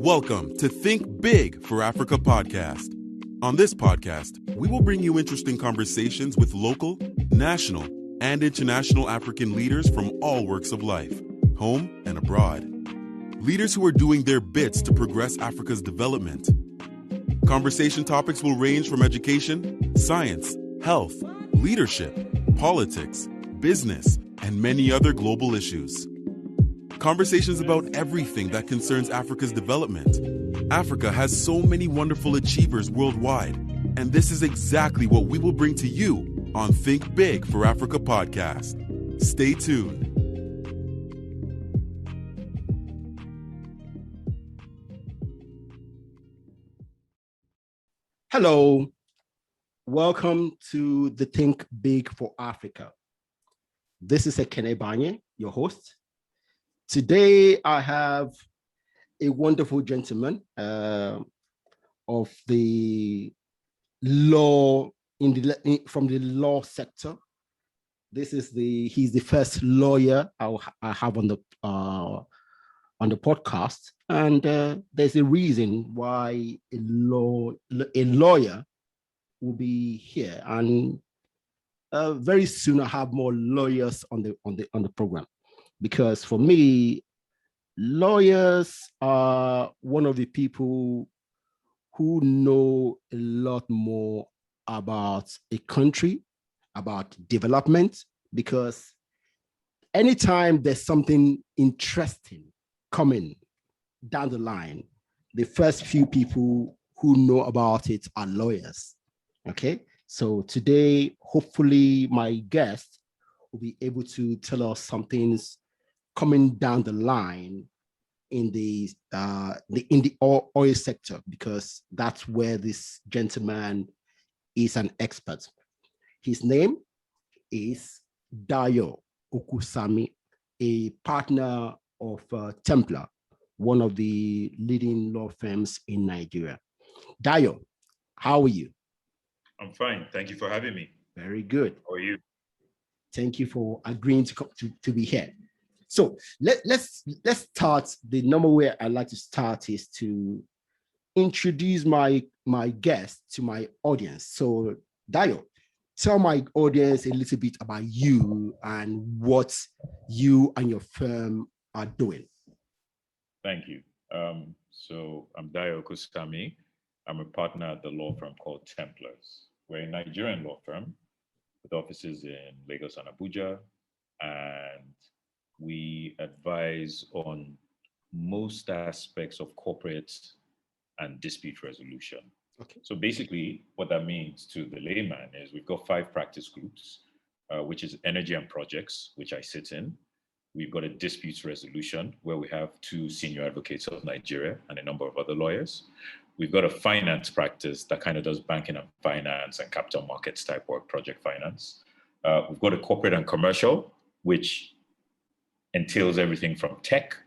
Welcome to Think Big for Africa podcast. On this podcast, we will bring you interesting conversations with local, national, and international African leaders from all walks of life, home and abroad. Leaders who are doing their bits to progress Africa's development. Conversation topics will range from education, science, health, leadership, politics, business, and many other global issues. Conversations about everything that concerns Africa's development. Africa has so many wonderful achievers worldwide, and this is exactly what we will bring to you on Think Big for Africa podcast. Stay tuned. Hello, welcome to the Think Big for Africa. This is Ekene Banye, your host. Today, I have a wonderful gentleman of the law from the law sector. He's the first lawyer I have on the podcast, and there's a reason why a lawyer will be here, and very soon I have more lawyers on the program. Because for me, lawyers are one of the people who know a lot more about a country, about development, because anytime there's something interesting coming down the line, the first few people who know about it are lawyers. Okay, so today, hopefully my guest will be able to tell us some things coming down the line in the oil sector, because that's where this gentleman is an expert. His name is Dayo Okusami, a partner of Templar, one of the leading law firms in Nigeria. Dayo, how are you? I'm fine. Thank you for having me. Very good. How are you? Thank you for agreeing to be here. So let's start. The number way I like to start is to introduce my guest to my audience. So Dayo, tell my audience a little bit about you and what you and your firm are doing. Thank you. So I'm Dayo Okusami. I'm a partner at the law firm called Templars. We're a Nigerian law firm with offices in Lagos and Abuja, and we advise on most aspects of corporate and dispute resolution. Okay. So basically, what that means to the layman is we've got 5 practice groups, which is energy and projects, which I sit in. We've got a disputes resolution, where we have 2 senior advocates of Nigeria and a number of other lawyers. We've got a finance practice that kind of does banking and finance and capital markets type work, project finance. We've got a corporate and commercial, which entails everything from tech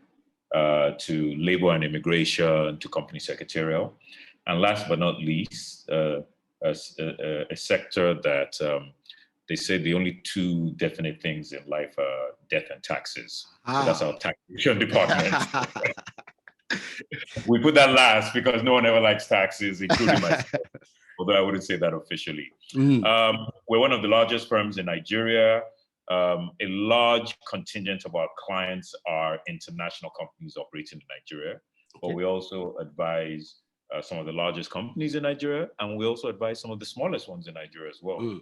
to labor and immigration to company secretarial. And last but not least, a sector that they say the only 2 definite things in life are death and taxes. So that's our taxation department. We put that last because no one ever likes taxes, including myself, although I wouldn't say that officially. We're one of the largest firms in Nigeria. A large contingent of our clients are international companies operating in Nigeria, but we also advise some of the largest companies in Nigeria, and we also advise some of the smallest ones in Nigeria as well,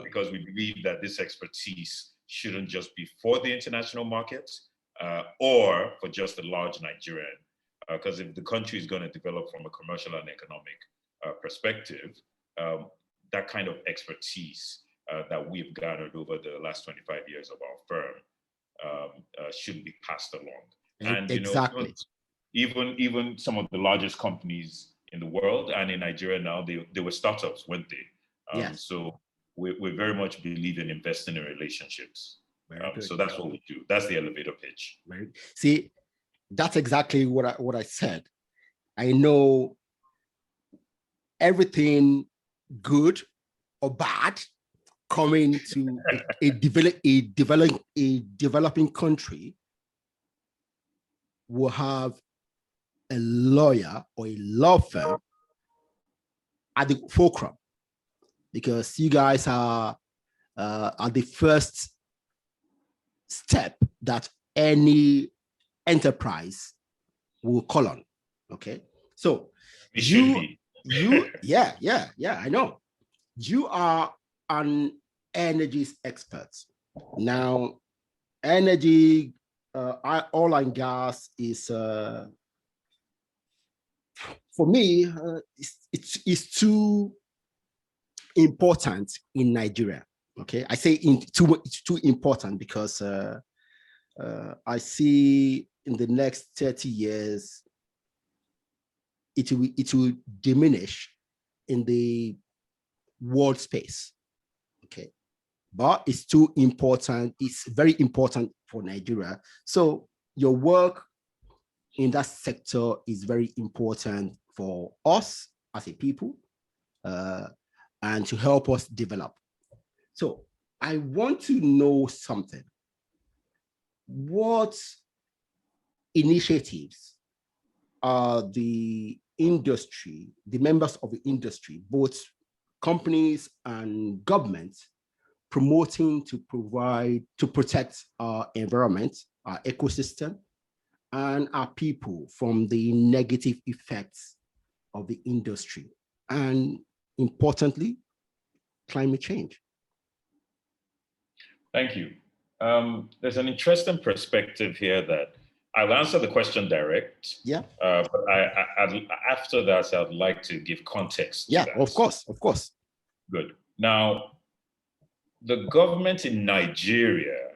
because we believe that this expertise shouldn't just be for the international markets or for just the large Nigerian, because if the country is going to develop from a commercial and economic perspective, that kind of expertise that we've gathered over the last 25 years of our firm should be passed along. And exactly. Even some of the largest companies in the world and in Nigeria now, they were startups, weren't they? Yes. So we very much believe in investing in relationships. So that's what we do. That's the elevator pitch. Right. See, that's exactly what I said. I know everything good or bad coming to a developing country will have a lawyer or a law firm at the fulcrum, because you guys are the first step that any enterprise will call on. Okay, so yeah, I know you are an energy expert. Now, energy, oil and gas is for me, it's too important in Nigeria. Okay, I say it's too important because I see in the next 30 years it will diminish in the world space. Okay, but it's too important. It's very important for Nigeria. So your work in that sector is very important for us as a people, and to help us develop. So I want to know something. What initiatives are the industry, the members of the industry, both companies and governments, promoting to protect our environment, our ecosystem, and our people from the negative effects of the industry, and importantly, climate change? Thank you. There's an interesting perspective here that I'll answer the question direct. Yeah. But after that, I'd like to give context. Yeah, of course. Good. Now, the government in Nigeria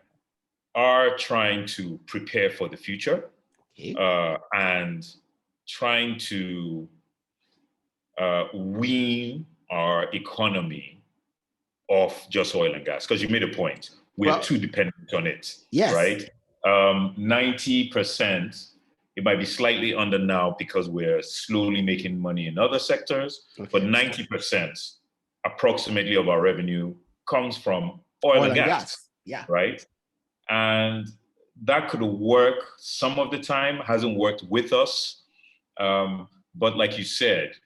are trying to prepare for the future, okay, and trying to wean our economy off just oil and gas, because you made a point. We're too dependent on it. Yes. Right? 90%, it might be slightly under now because we're slowly making money in other sectors, okay, but 90% approximately of our revenue comes from oil and gas. Yeah. Right? And that could work some of the time, hasn't worked with us. But like you said,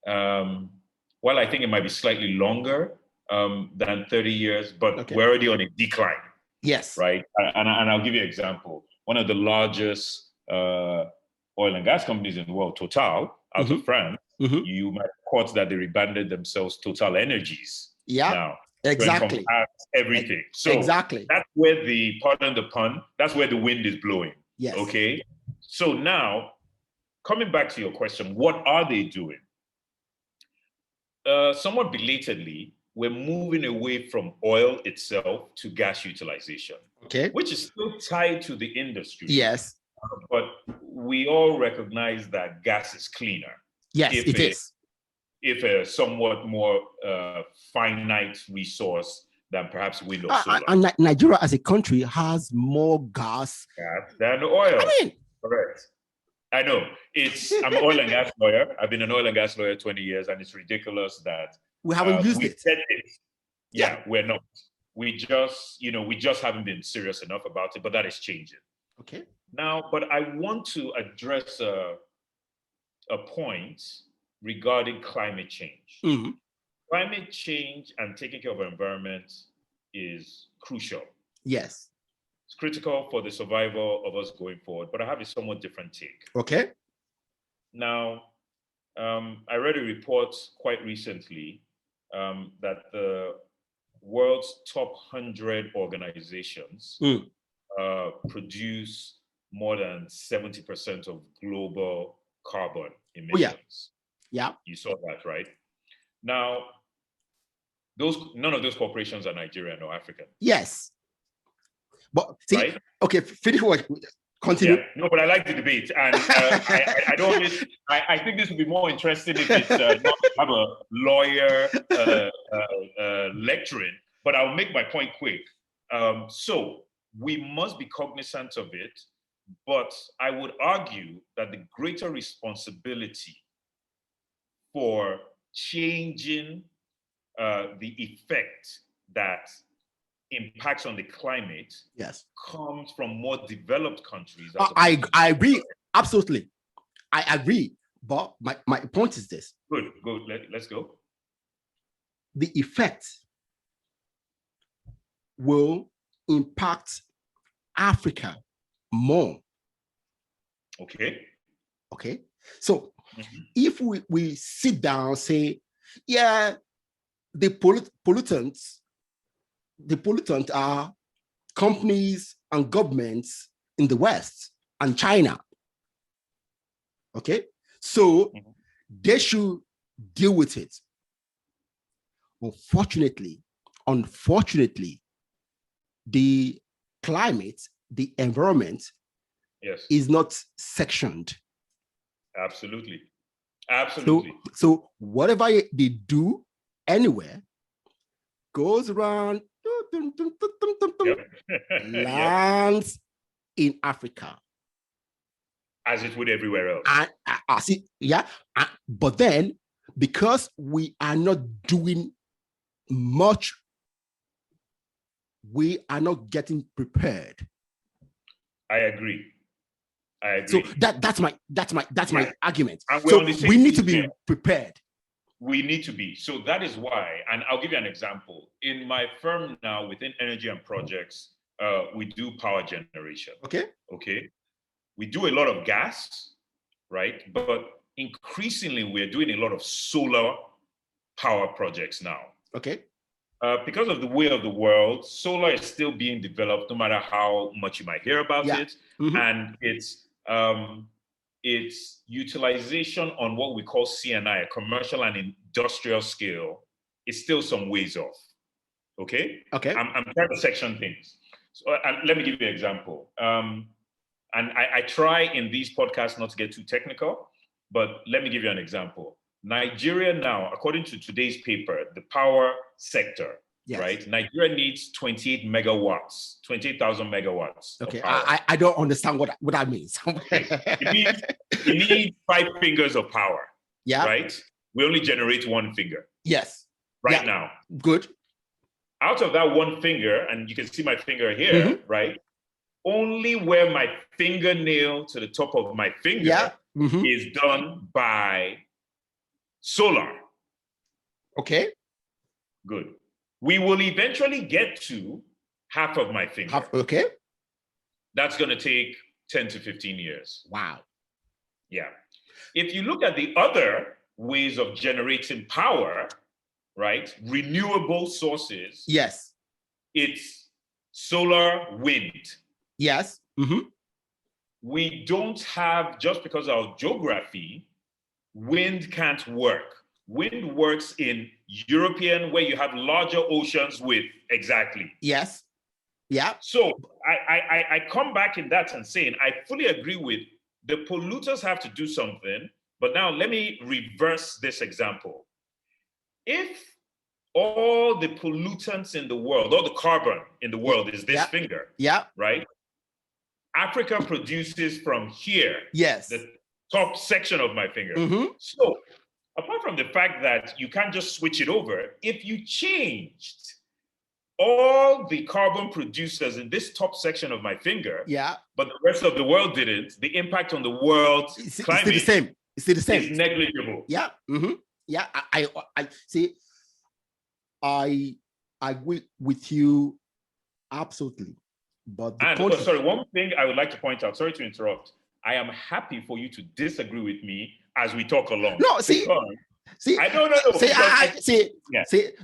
while I think it might be slightly longer than 30 years, but okay, we're already on a decline. Yes. Right. And I'll give you an example. One of the largest oil and gas companies in the world, Total, out of France, you might have caught that they rebranded themselves Total Energies. Yeah. Now, exactly. Everything. So exactly. That's where pardon the pun, that's where the wind is blowing. Yes. Okay. So now, coming back to your question, what are they doing? Somewhat belatedly, we're moving away from oil itself to gas utilization, okay, which is still tied to the industry. Yes. But we all recognize that gas is cleaner. Yes, it is. If a somewhat more finite resource than perhaps wind or solar. And Nigeria as a country has more gas than oil. I mean, correct. I know. I'm an oil and gas lawyer. I've been an oil and gas lawyer 20 years, and it's ridiculous that we haven't used it. Yeah, we're not. We just haven't been serious enough about it, but that is changing. Okay. Now, but I want to address a point regarding climate change. Mm-hmm. Climate change and taking care of our environment is crucial. Yes. It's critical for the survival of us going forward, but I have a somewhat different take. Okay. Now, I read a report quite recently that the world's top 100 organizations produce more than 70% of global carbon emissions. Yeah. You saw that, right? Now, none of those corporations are Nigerian or African. Yes. But see, right? Okay, finish what. Continue. Yeah, no, but I like the debate, and I don't. I think this would be more interesting if it's not have a lawyer lecturing. But I'll make my point quick. So we must be cognizant of it, but I would argue that the greater responsibility for changing the effect that impacts on the climate yes comes from more developed countries. I agree absolutely. I agree. But my point is this. Good. Let's go. The effect will impact Africa more. Okay. Okay. So if we sit down and say, yeah, the pollutants are companies and governments in the West and China. Okay. So they should deal with it. Unfortunately, the climate, the environment is not sectioned. Absolutely. So whatever they do anywhere goes around, lands in Africa. As it would everywhere else. But then, because we are not doing much, we are not getting prepared. I agree. So that's my argument. So we need to be prepared. We need to be. So that is why, and I'll give you an example. In my firm now, within energy and projects, we do power generation. Okay. We do a lot of gas, right? But increasingly, we're doing a lot of solar power projects now. Okay. Because of the way of the world, solar is still being developed, no matter how much you might hear about it. And its utilization on what we call CNI, a commercial and industrial scale, is still some ways off. Okay? I'm trying to section things. So let me give you an example. And I try in these podcasts not to get too technical, but let me give you an example. Nigeria now, according to today's paper, the power sector, right? Nigeria needs 28,000 megawatts. Okay, I don't understand what that means. It needs 5 fingers of power. Right? We only generate 1 finger. Right now. Good. Out of that 1 finger, and you can see my finger here, right? Only where my fingernail to the top of my finger is done by solar. Okay. Good. We will eventually get to half of my finger. Okay. That's going to take 10 to 15 years. Wow. Yeah. If you look at the other ways of generating power, right? Renewable sources. Yes. It's solar, wind. Yes. We don't have, just because of our geography, wind can't work. Wind works in European, where you have larger oceans with, Yes. Yeah. So I come back in that and saying, I fully agree with the polluters have to do something, but now let me reverse this example. If all the pollutants in the world, all the carbon in the world is this finger, right? Africa produces from here, the top section of my finger. So apart from the fact that you can't just switch it over, if you changed all the carbon producers in this top section of my finger, but the rest of the world didn't, the impact on the world's climate it's still the same. Is negligible. I see. I agree with you absolutely. But sorry, one thing I would like to point out, sorry to interrupt. I am happy for you to disagree with me as we talk along. No, see, I don't know. See,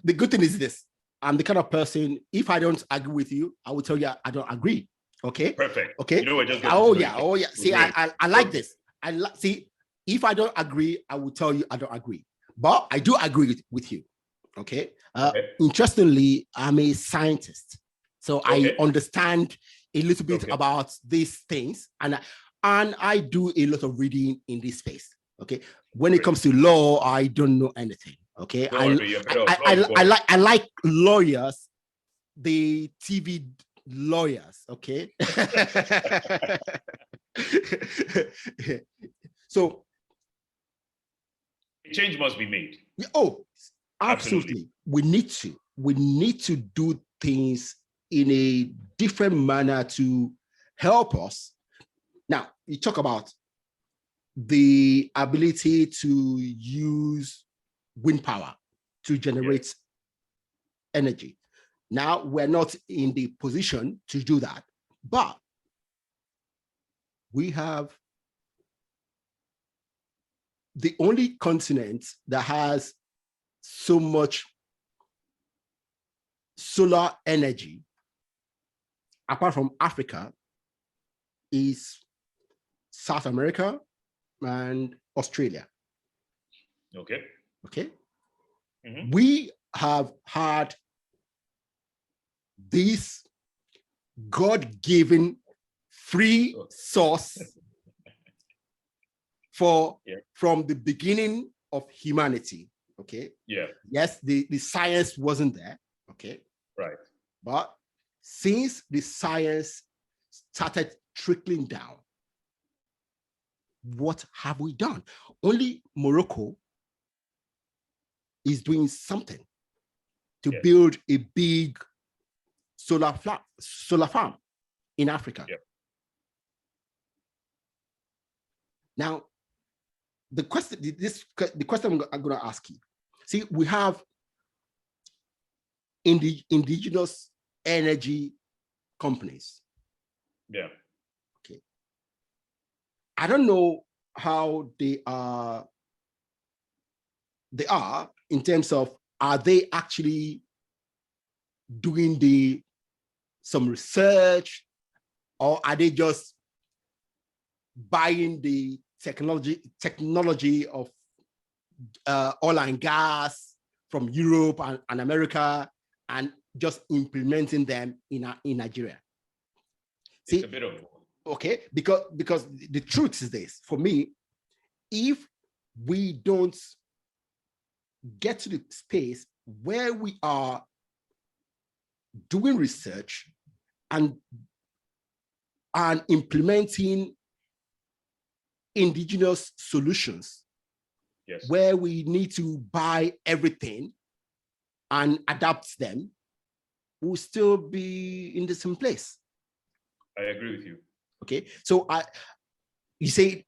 the good thing is this. I'm the kind of person, if I don't agree with you, I will tell you I don't agree. Okay? Perfect. Okay? You know, we're just oh yeah. See, I like this. See, if I don't agree, I will tell you I don't agree. But I do agree with you. Okay? Interestingly, I'm a scientist. So I understand a little bit about these things. And I do a lot of reading in this space. Okay? When it comes to law, I don't know anything. Okay? I like lawyers, the TV lawyers. Okay? So change must be made. Oh, absolutely. We need to do things in a different manner to help us. Now, you talk about the ability to use wind power to generate energy. Now, we're not in the position to do that, but we have the only continent that has so much solar energy, apart from Africa, is South America and Australia. Okay. Okay. Mm-hmm. We have had this God-given free source from the beginning of humanity. Okay. Yeah. Yes, the science wasn't there. Okay. Right. But since the science started trickling down, what have we done? Only Morocco is doing something to build a big solar farm in Africa. Yep. Now, the question I'm going to ask you. See, we have indigenous energy companies. Yeah. Okay. I don't know how they are in terms of, are they actually doing some research, or are they just buying the technology of oil and gas from Europe and America and just implementing them in Nigeria? See, it's a bit of okay, because the truth is this: for me, if we don't get to the space where we are doing research and implementing indigenous solutions, where we need to buy everything and adapt them, we'll still be in the same place. I agree with you. Okay, so you say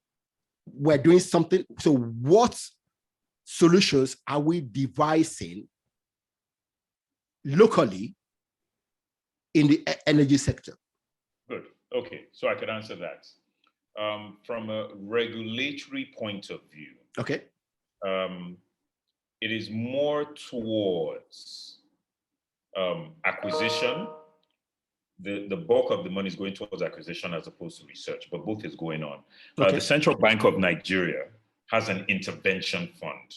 we're doing something. So what solutions are we devising locally in the energy sector? Good. Okay, so I could answer that. From a regulatory point of view, okay, it is more towards acquisition. The bulk of the money is going towards acquisition as opposed to research, but both is going on. Okay. The Central Bank of Nigeria has an intervention fund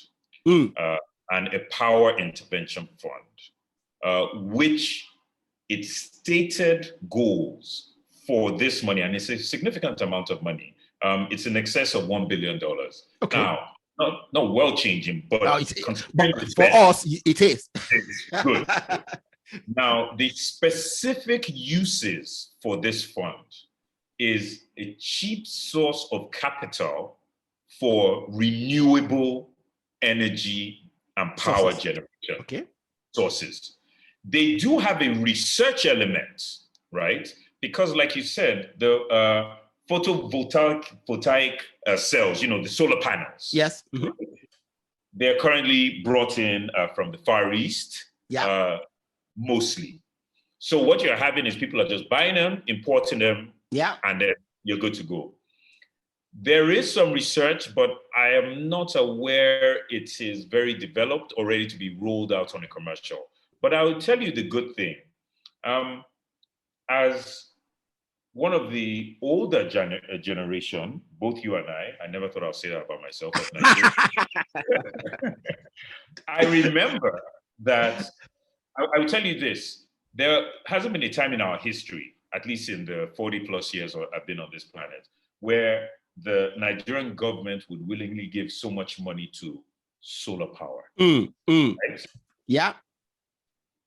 and a power intervention fund, which its stated goals for this money, and it's a significant amount of money. It's in excess of $1 billion. Okay. Now, not world changing, but for us, it is. It's good. Now, the specific uses for this fund is a cheap source of capital for renewable energy and power generation sources. They do have a research element, right? Because like you said, the photovoltaic cells, the solar panels. Yes. Mm-hmm. They're currently brought in from the Far East. Yeah. Mostly. So what you're having is people are just buying them, importing them, and then you're good to go. There is some research, but I am not aware it is very developed or ready to be rolled out on a commercial. But I will tell you the good thing. As one of the older generation, both you and I never thought I'd say that about myself. I remember that. I will tell you this, there hasn't been a time in our history, at least in the 40 plus years I've been on this planet, where the Nigerian government would willingly give so much money to solar power. Right? Yeah.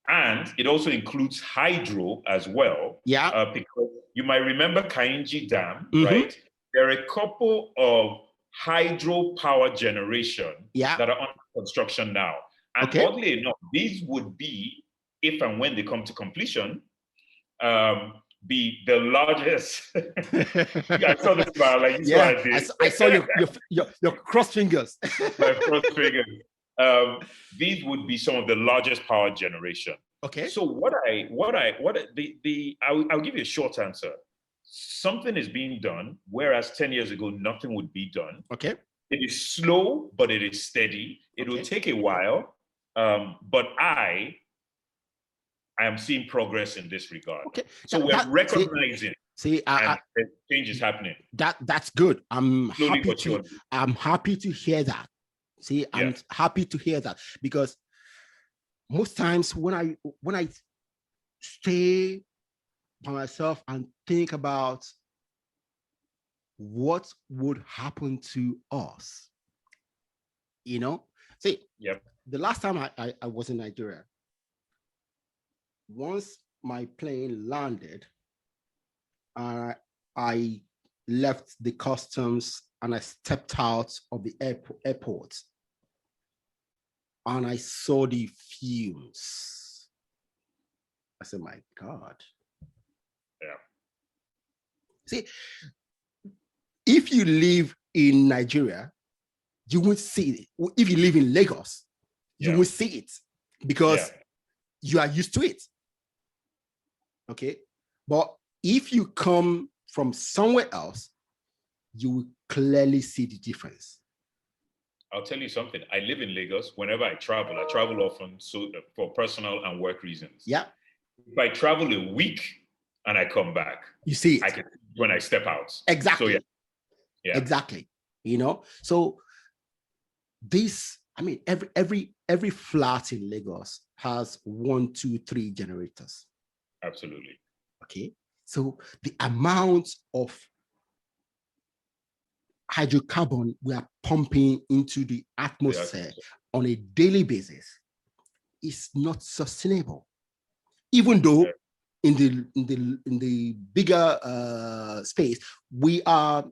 And it also includes hydro as well. Yeah. Because you might remember Kainji Dam, right? There are a couple of hydro power generation that are under construction now. And oddly enough, these would be, if and when they come to completion, be the largest. I saw the smile, like you yeah, saw it. I saw your cross fingers. My cross fingers. These would be some of the largest power generation. Okay. So I'll give you a short answer. Something is being done, whereas 10 years ago, nothing would be done. Okay. It is slow, but it is steady. It will take a while. But I am seeing progress in this regard. Okay. So we're recognizing and change is happening. That's good. I'm Slowly happy to hear that. See, I'm happy to hear that, because most times when I stay by myself and think about what would happen to us, see, the last time I was in Nigeria, once my plane landed, I left the customs and I stepped out of the airport, and I saw the fumes. I said, my God. Yeah. See, if you live in Nigeria, you won't see it. If you live in Lagos, you won't see it, because you are used to it. Okay. But if you come from somewhere else, you will clearly see the difference. I'll tell you something. I live in Lagos. Whenever I travel often for personal and work reasons. Yeah. If I travel a week and I come back, you see it. I can when I step out. Exactly. So, yeah. Exactly. So this, I mean, every flat in Lagos has 1, 2, 3 generators. Absolutely. Okay. So the amount of hydrocarbon we are pumping into the atmosphere on a daily basis is not sustainable, even though in the bigger space we are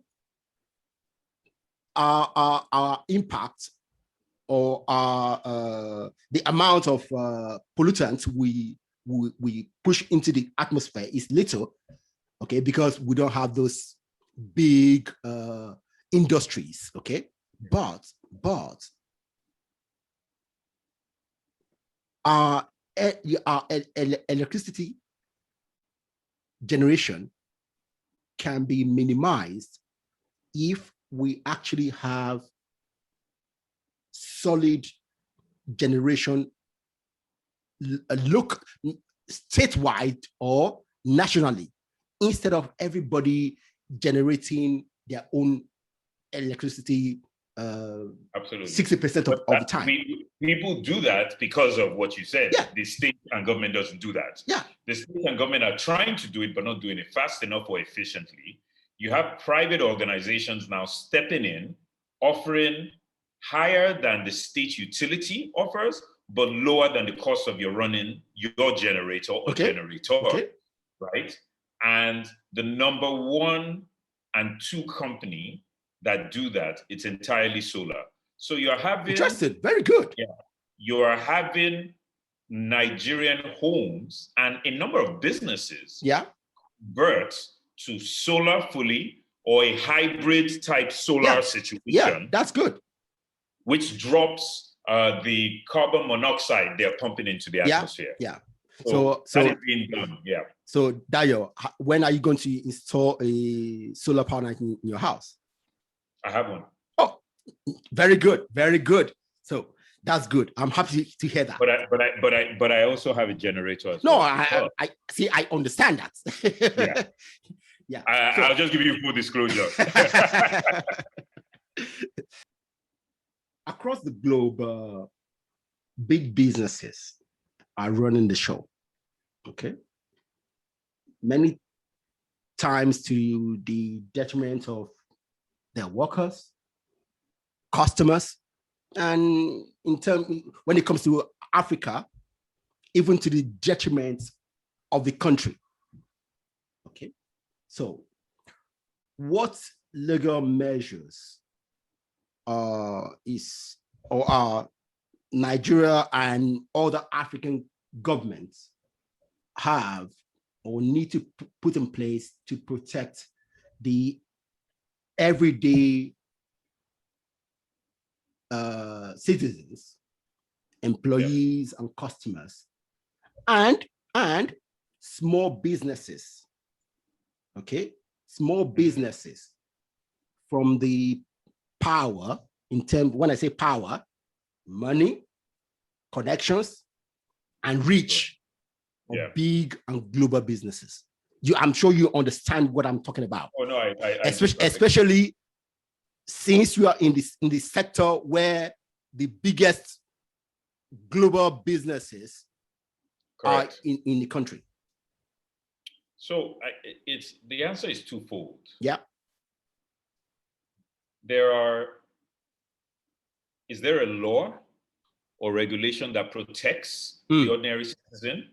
our impact or the amount of pollutants we push into the atmosphere is little, okay, because we don't have those big industries, okay, but our electricity generation can be minimized if we actually have solid generation look statewide or nationally, instead of everybody generating their own electricity absolutely 60% of the time. People do that because of what you said. Yeah. The state and government doesn't do that. Yeah. The state and government are trying to do it, but not doing it fast enough or efficiently. You have private organizations now stepping in, offering higher than the state utility offers, but lower than the cost of your running your generator or generator, right? And the number 1 and 2 company that do that, it's entirely solar. So you're having— Interesting, very good. Yeah, you are having Nigerian homes and a number of businesses convert to solar fully or a hybrid type solar situation. Yeah, that's good. Which drops the carbon monoxide they're pumping into the atmosphere. Yeah. So that is being done. Yeah. So Dayo, when are you going to install a solar panel in your house? I have one. Oh, very good, very good. So that's good. I'm happy to hear that. But I also have a generator as well. No, I see. I understand that. Yeah. I'll just give you full disclosure. Across the globe, big businesses are running the show. Okay. Many times to the detriment of their workers, customers, and when it comes to Africa, even to the detriment of the country. Okay. So what legal measures are Nigeria and other African governments have or need to put in place to protect the everyday citizens, employees, and customers, and small businesses. Okay, small businesses from the power in terms, when I say power, money, connections, and reach of big and global businesses. I'm sure you understand what I'm talking about. Oh no, I especially since we are in the sector where the biggest global businesses are in the country. So the answer is twofold. Yeah. Is there a law or regulation that protects the ordinary citizen?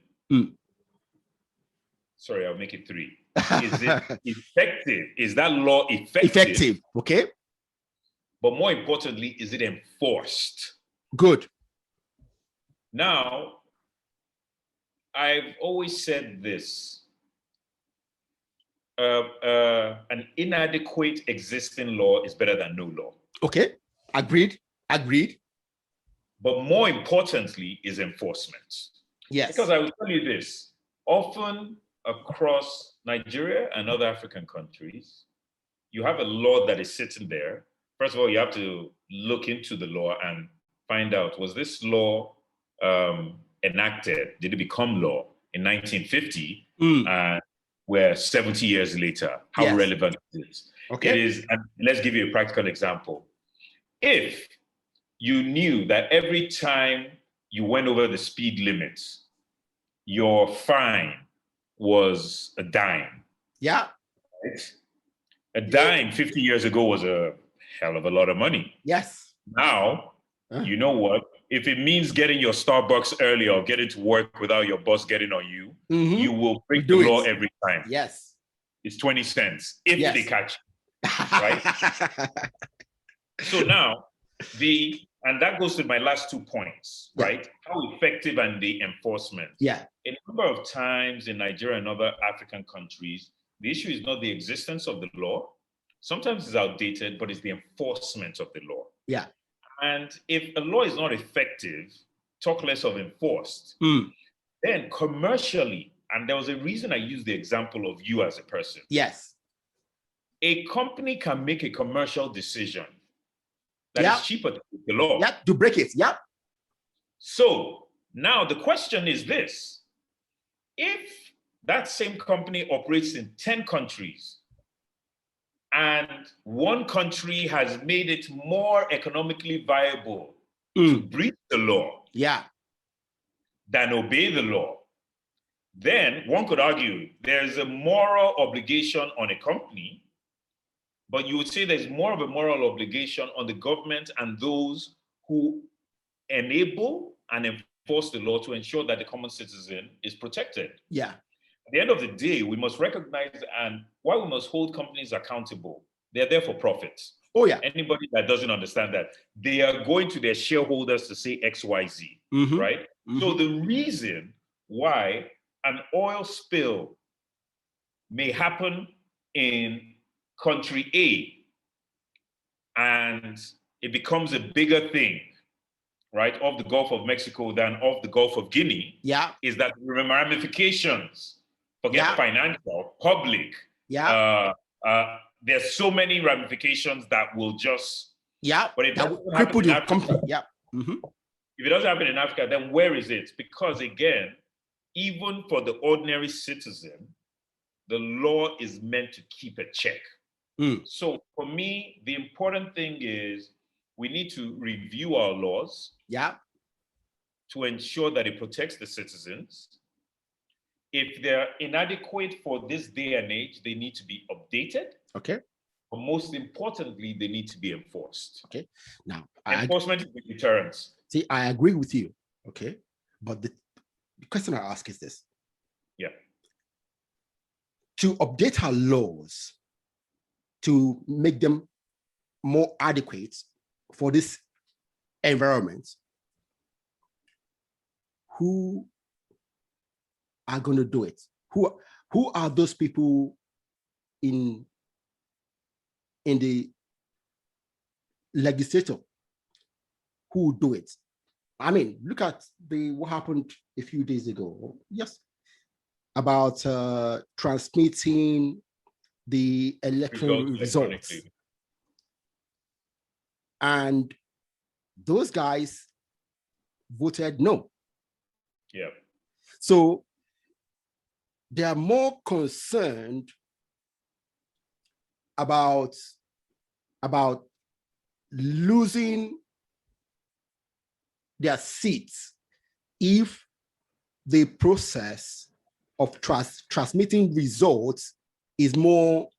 Sorry, I'll make it 3. Is it effective? Is that law effective? Effective, okay. But more importantly, is it enforced? Good. Now, I've always said this. An inadequate existing law is better than no law. Okay, agreed. But more importantly is enforcement. Yes. Because I will tell you this, often across Nigeria and other African countries, you have a law that is sitting there. First of all, you have to look into the law and find out, was this law enacted? Did it become law in 1950? And we're 70 years later. How relevant is it? Okay. It is, and let's give you a practical example. If you knew that every time you went over the speed limit, your fine was a dime. Yeah. Right? A dime 50 years ago was a hell of a lot of money. Yes. Now, you know what? If it means getting your Starbucks early or getting to work without your boss getting on you, you will break the law every time. Yes. It's 20 cents if they catch you, right? So now, and that goes to my last 2 points, right? How effective and the enforcement. Yeah. A number of times in Nigeria and other African countries, the issue is not the existence of the law. Sometimes it's outdated, but it's the enforcement of the law. Yeah. And if a law is not effective, talk less of enforced, then commercially, and there was a reason I used the example of you as a person. Yes. A company can make a commercial decision that is cheaper to break the law. Yeah, to break it. Yeah. So now the question is this: if that same company operates in 10 countries and one country has made it more economically viable to breach the law than obey the law, then one could argue there's a moral obligation on a company, but you would say there's more of a moral obligation on the government and those who enable and enforce the law to ensure that the common citizen is protected. Yeah. At the end of the day, we must recognize, and why we must hold companies accountable, they're there for profit. Oh, yeah. Anybody that doesn't understand that, they are going to their shareholders to say X, Y, Z, right? So the reason why an oil spill may happen in country A and it becomes a bigger thing, right, off the Gulf of Mexico than off the Gulf of Guinea, is that the ramifications, forget financial, public, there's so many ramifications that will just, but it doesn't happen in Africa. If it doesn't happen in Africa, then where is it? Because again, even for the ordinary citizen, the law is meant to keep a check. So for me, the important thing is we need to review our laws to ensure that it protects the citizens. If they're inadequate for this day and age, they need to be updated. Okay. But most importantly, they need to be enforced. Okay. Now, enforcement is the deterrence. See, I agree with you. Okay. But the question I ask is this. Yeah. To update our laws, to make them more adequate for this environment, who are going to do it? who are those people in the legislature who do it? I mean, look at what happened a few days ago. Yes, about transmitting the electoral results. And those guys voted no. Yeah. So they are more concerned about losing their seats if the process of transmitting results is more,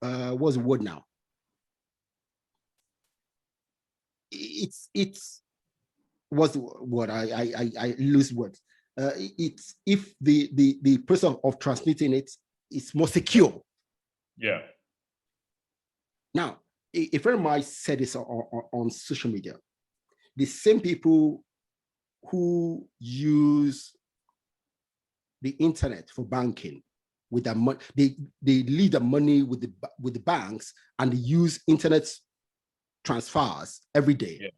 what's the word now? It's what's the word? I lose words. It's if the process of transmitting it is more secure. Yeah. Now, a friend of mine said this on social media. The same people who use the internet for banking with their money, they leave the money with the banks and they use internet transfers every day. Yeah.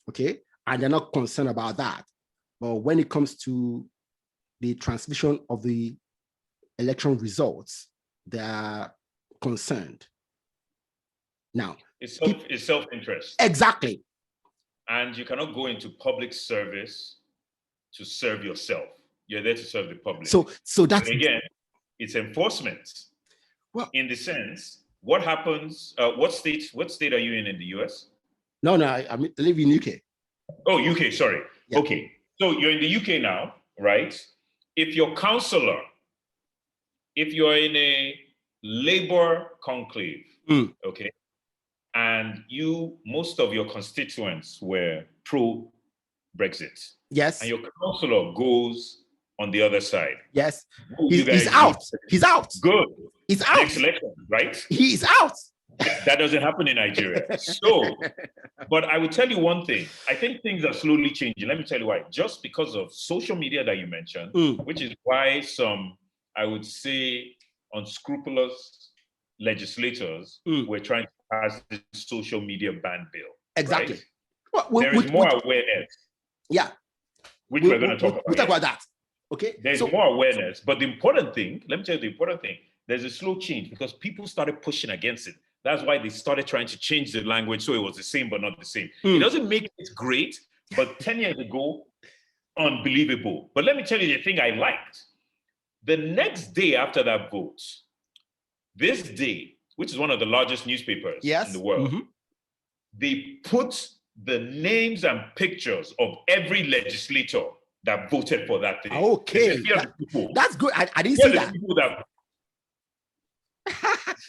Okay, and they're not concerned about that. But when it comes to the transmission of the election results, they are concerned. Now, it's self-interest. Exactly. And you cannot go into public service to serve yourself. You're there to serve the public. So that's, and again, it's enforcement. Well, in the sense, what happens? What state are you in the US? No, I live in UK. Oh, UK. Sorry. Yeah. Okay. So you're in the UK now, right? If your counselor, if you're in a labor conclave, okay, and most of your constituents were pro-Brexit. Yes. And your counselor goes on the other side. Yes. He's out. He's out. Good. He's out. Next election, right? He's out. That doesn't happen in Nigeria. So, but I will tell you one thing. I think things are slowly changing. Let me tell you why. Just because of social media that you mentioned, which is why some, I would say, unscrupulous legislators were trying to pass the social media ban bill. Exactly. Right? There is more awareness. Yeah. Which we're going to talk about. We'll talk about that. Okay. There's more awareness. But the important thing, let me tell you the important thing, there's a slow change because people started pushing against it. That's why they started trying to change the language so it was the same but not the same. It doesn't make it great, but 10 years ago, unbelievable. But let me tell you the thing I liked. The next day after that vote, this day, which is one of the largest newspapers in the world, they put the names and pictures of every legislator that voted for that thing. Okay, that's good. I didn't see that.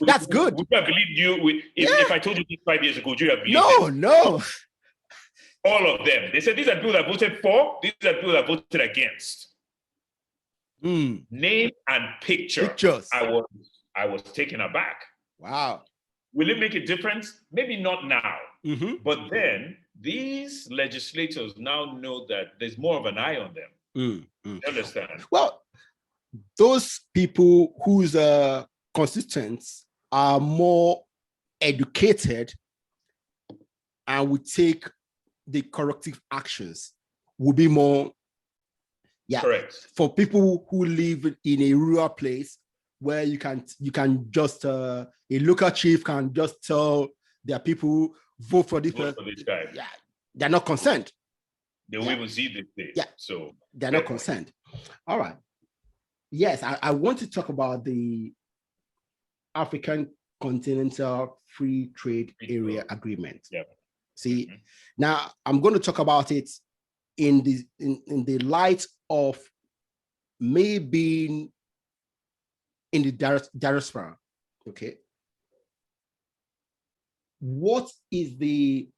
That's good. Would I believe you? If I told you this 5 years ago, would you have believed it? No. All of them. They said these are people that voted for, these are people that voted against. Name and pictures. I was taken aback. Wow. Will it make a difference? Maybe not now. But then these legislators now know that there's more of an eye on them. You understand? Well, those people whose constituents are more educated and would take the corrective actions will be more, correct. For people who live in a rural place where you can just a local chief can just tell their people vote for this guy. Yeah, they're not concerned. They will even see this thing. Yeah, so they're not concerned. All right. Yes, I want to talk about the African Continental Free Trade Area Agreement. Yeah. See, now I'm going to talk about it in the light of me being in the diaspora. Okay. What is the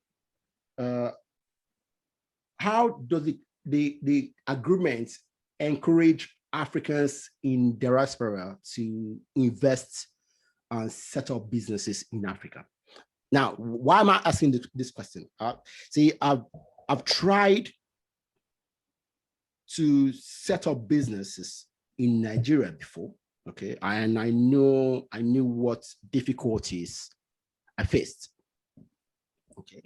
how does the agreement encourage Africans in diaspora to invest and set up businesses in Africa? Now, why am I asking this question? See, I've tried to set up businesses in Nigeria before, okay, and I knew what difficulties I faced, okay,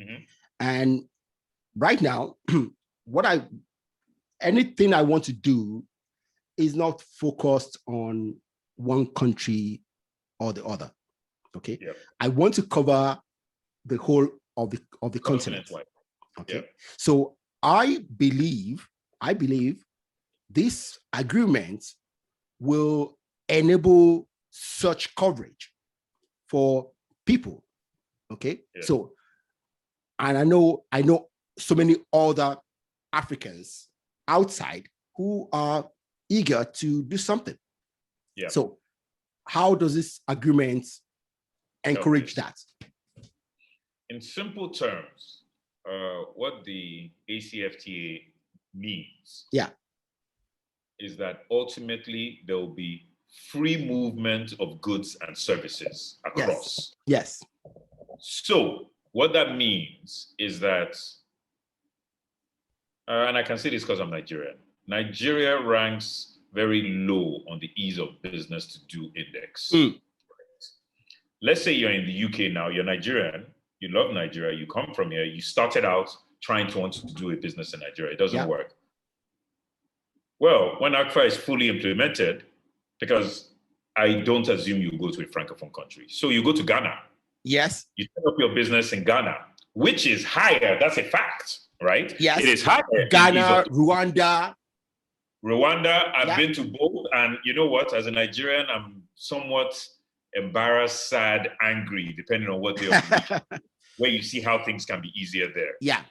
and right now, anything I want to do is not focused on one country or the other, okay. Yep. I want to cover the whole of the continent, okay. Yep. So I believe this agreement will enable such coverage for people, okay. Yep. So, and I know so many other Africans outside who are eager to do something. Yeah. So how does this agreement encourage that? In simple terms, what the AfCFTA means, is that ultimately there will be free movement of goods and services across. Yes. So what that means is that, and I can say this because I'm Nigerian, Nigeria ranks very low on the ease of business to do index. Right? Let's say you're in the UK now, you're Nigerian, you love Nigeria, you come from here, you started out trying to want to do a business in Nigeria, it doesn't work. Well, when ACFA is fully implemented, because I don't assume you go to a Francophone country, so you go to Ghana. Yes. You set up your business in Ghana, which is higher, that's a fact, right? Yes. It is higher. Ghana, Rwanda. I've been to both, and you know what? As a Nigerian, I'm somewhat embarrassed, sad, angry, depending on what they are, where you see how things can be easier there. Yeah.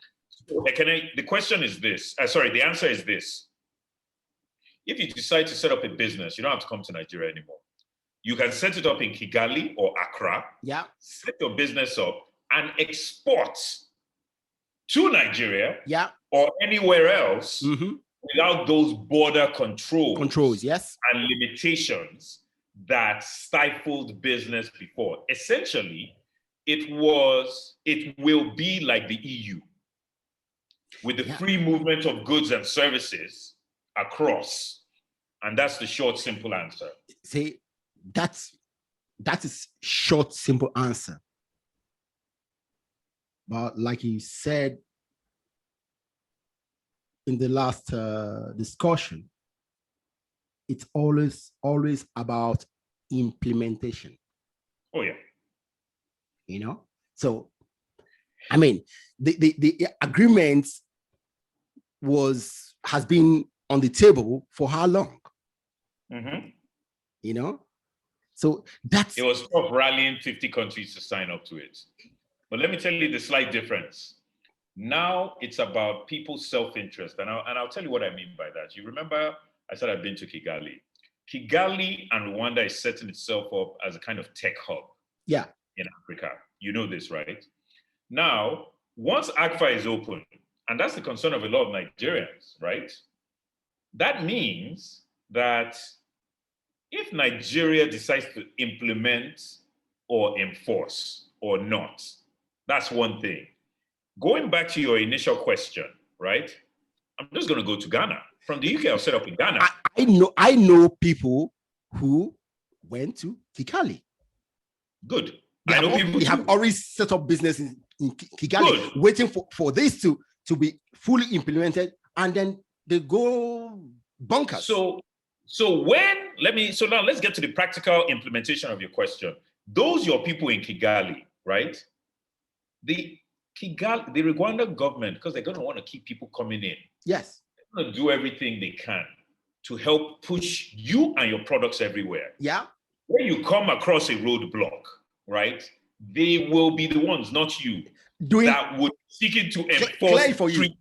So, the question is this. The answer is this. If you decide to set up a business, you don't have to come to Nigeria anymore. You can set it up in Kigali or Accra. Yeah. Set your business up and export to Nigeria. Yeah. Or anywhere else. Without those border controls, yes, and limitations that stifled business before. Essentially, it will be like the EU with the free movement of goods and services across. And that's the short, simple answer. See, that is short, simple answer. But like you said, in the last discussion, it's always about implementation. Oh yeah. You know, so I mean, the agreement has been on the table for how long? You know, so it was tough rallying 50 countries to sign up to it. But let me tell you the slight difference. Now it's about people's self-interest. And I'll tell you what I mean by that. You remember I said I've been to Kigali. Kigali and Rwanda is setting itself up as a kind of tech hub in Africa. You know this, right? Now, once ACFA is open, and that's the concern of a lot of Nigerians, right? That means that if Nigeria decides to implement or enforce or not, that's one thing. Going back to your initial question, right? I'm just going to go to Ghana. From the UK, I'll set up in Ghana. I know people who went to Kigali. Good. They have already set up business in Kigali, waiting for this to be fully implemented, and then they go bonkers. So now let's get to the practical implementation of your question. Those your people in Kigali, right? The Rwanda government, because they're going to want to keep people coming in. Yes. They're going to do everything they can to help push you and your products everywhere. Yeah. When you come across a roadblock, right, they will be the ones, not you, that would seek it to enforce for you.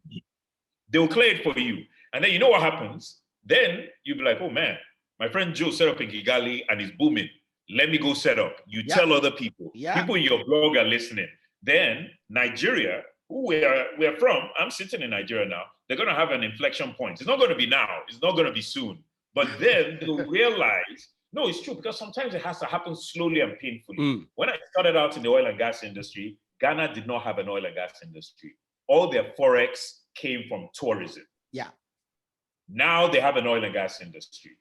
They will clear it for you. And then you know what happens? Then you'll be like, oh man, my friend Joe set up in Kigali and it's booming. Let me go set up. You tell other people. People in your blog are listening. Then Nigeria, who we are from, I'm sitting in Nigeria now, they're going to have an inflection point. It's not going to be now. It's not going to be soon. But then they'll realize, no, it's true, because sometimes it has to happen slowly and painfully. When I started out in the oil and gas industry, Ghana did not have an oil and gas industry. All their forex came from tourism. Yeah. Now they have an oil and gas industry.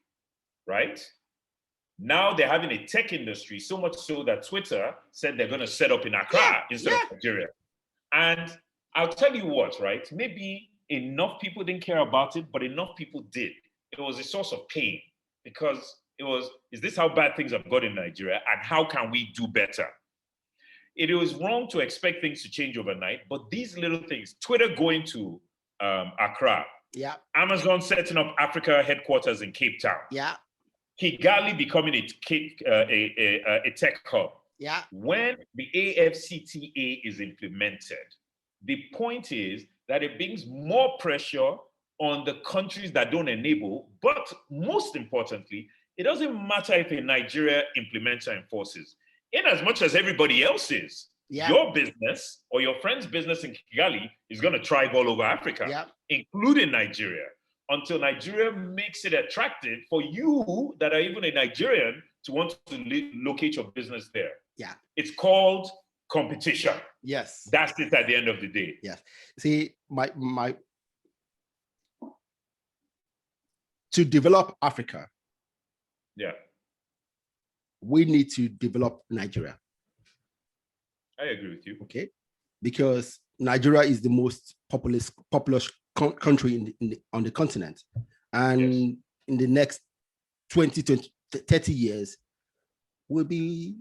right? Now they're having a tech industry, so much so that Twitter said they're going to set up in Accra instead of Nigeria. And I'll tell you what, right? Maybe enough people didn't care about it, but enough people did. It was a source of pain because it was, is this how bad things have got in Nigeria? And how can we do better? It was wrong to expect things to change overnight, but these little things, Twitter going to Accra, Amazon setting up Africa headquarters in Cape Town, Kigali becoming a tech hub. When the AfCFTA is implemented, the point is that it brings more pressure on the countries that don't enable, but most importantly, it doesn't matter if a Nigeria implements or enforces. In as much as everybody else is, your business or your friend's business in Kigali is going to thrive all over Africa, including Nigeria, until Nigeria makes it attractive for you that are even a Nigerian to want to locate your business there. It's called competition. That's it at the end of the day. See, to develop Africa, we need to develop Nigeria. I agree with you. Okay, because Nigeria is the most populous country on the continent, and in the next 20 to 30 years, will be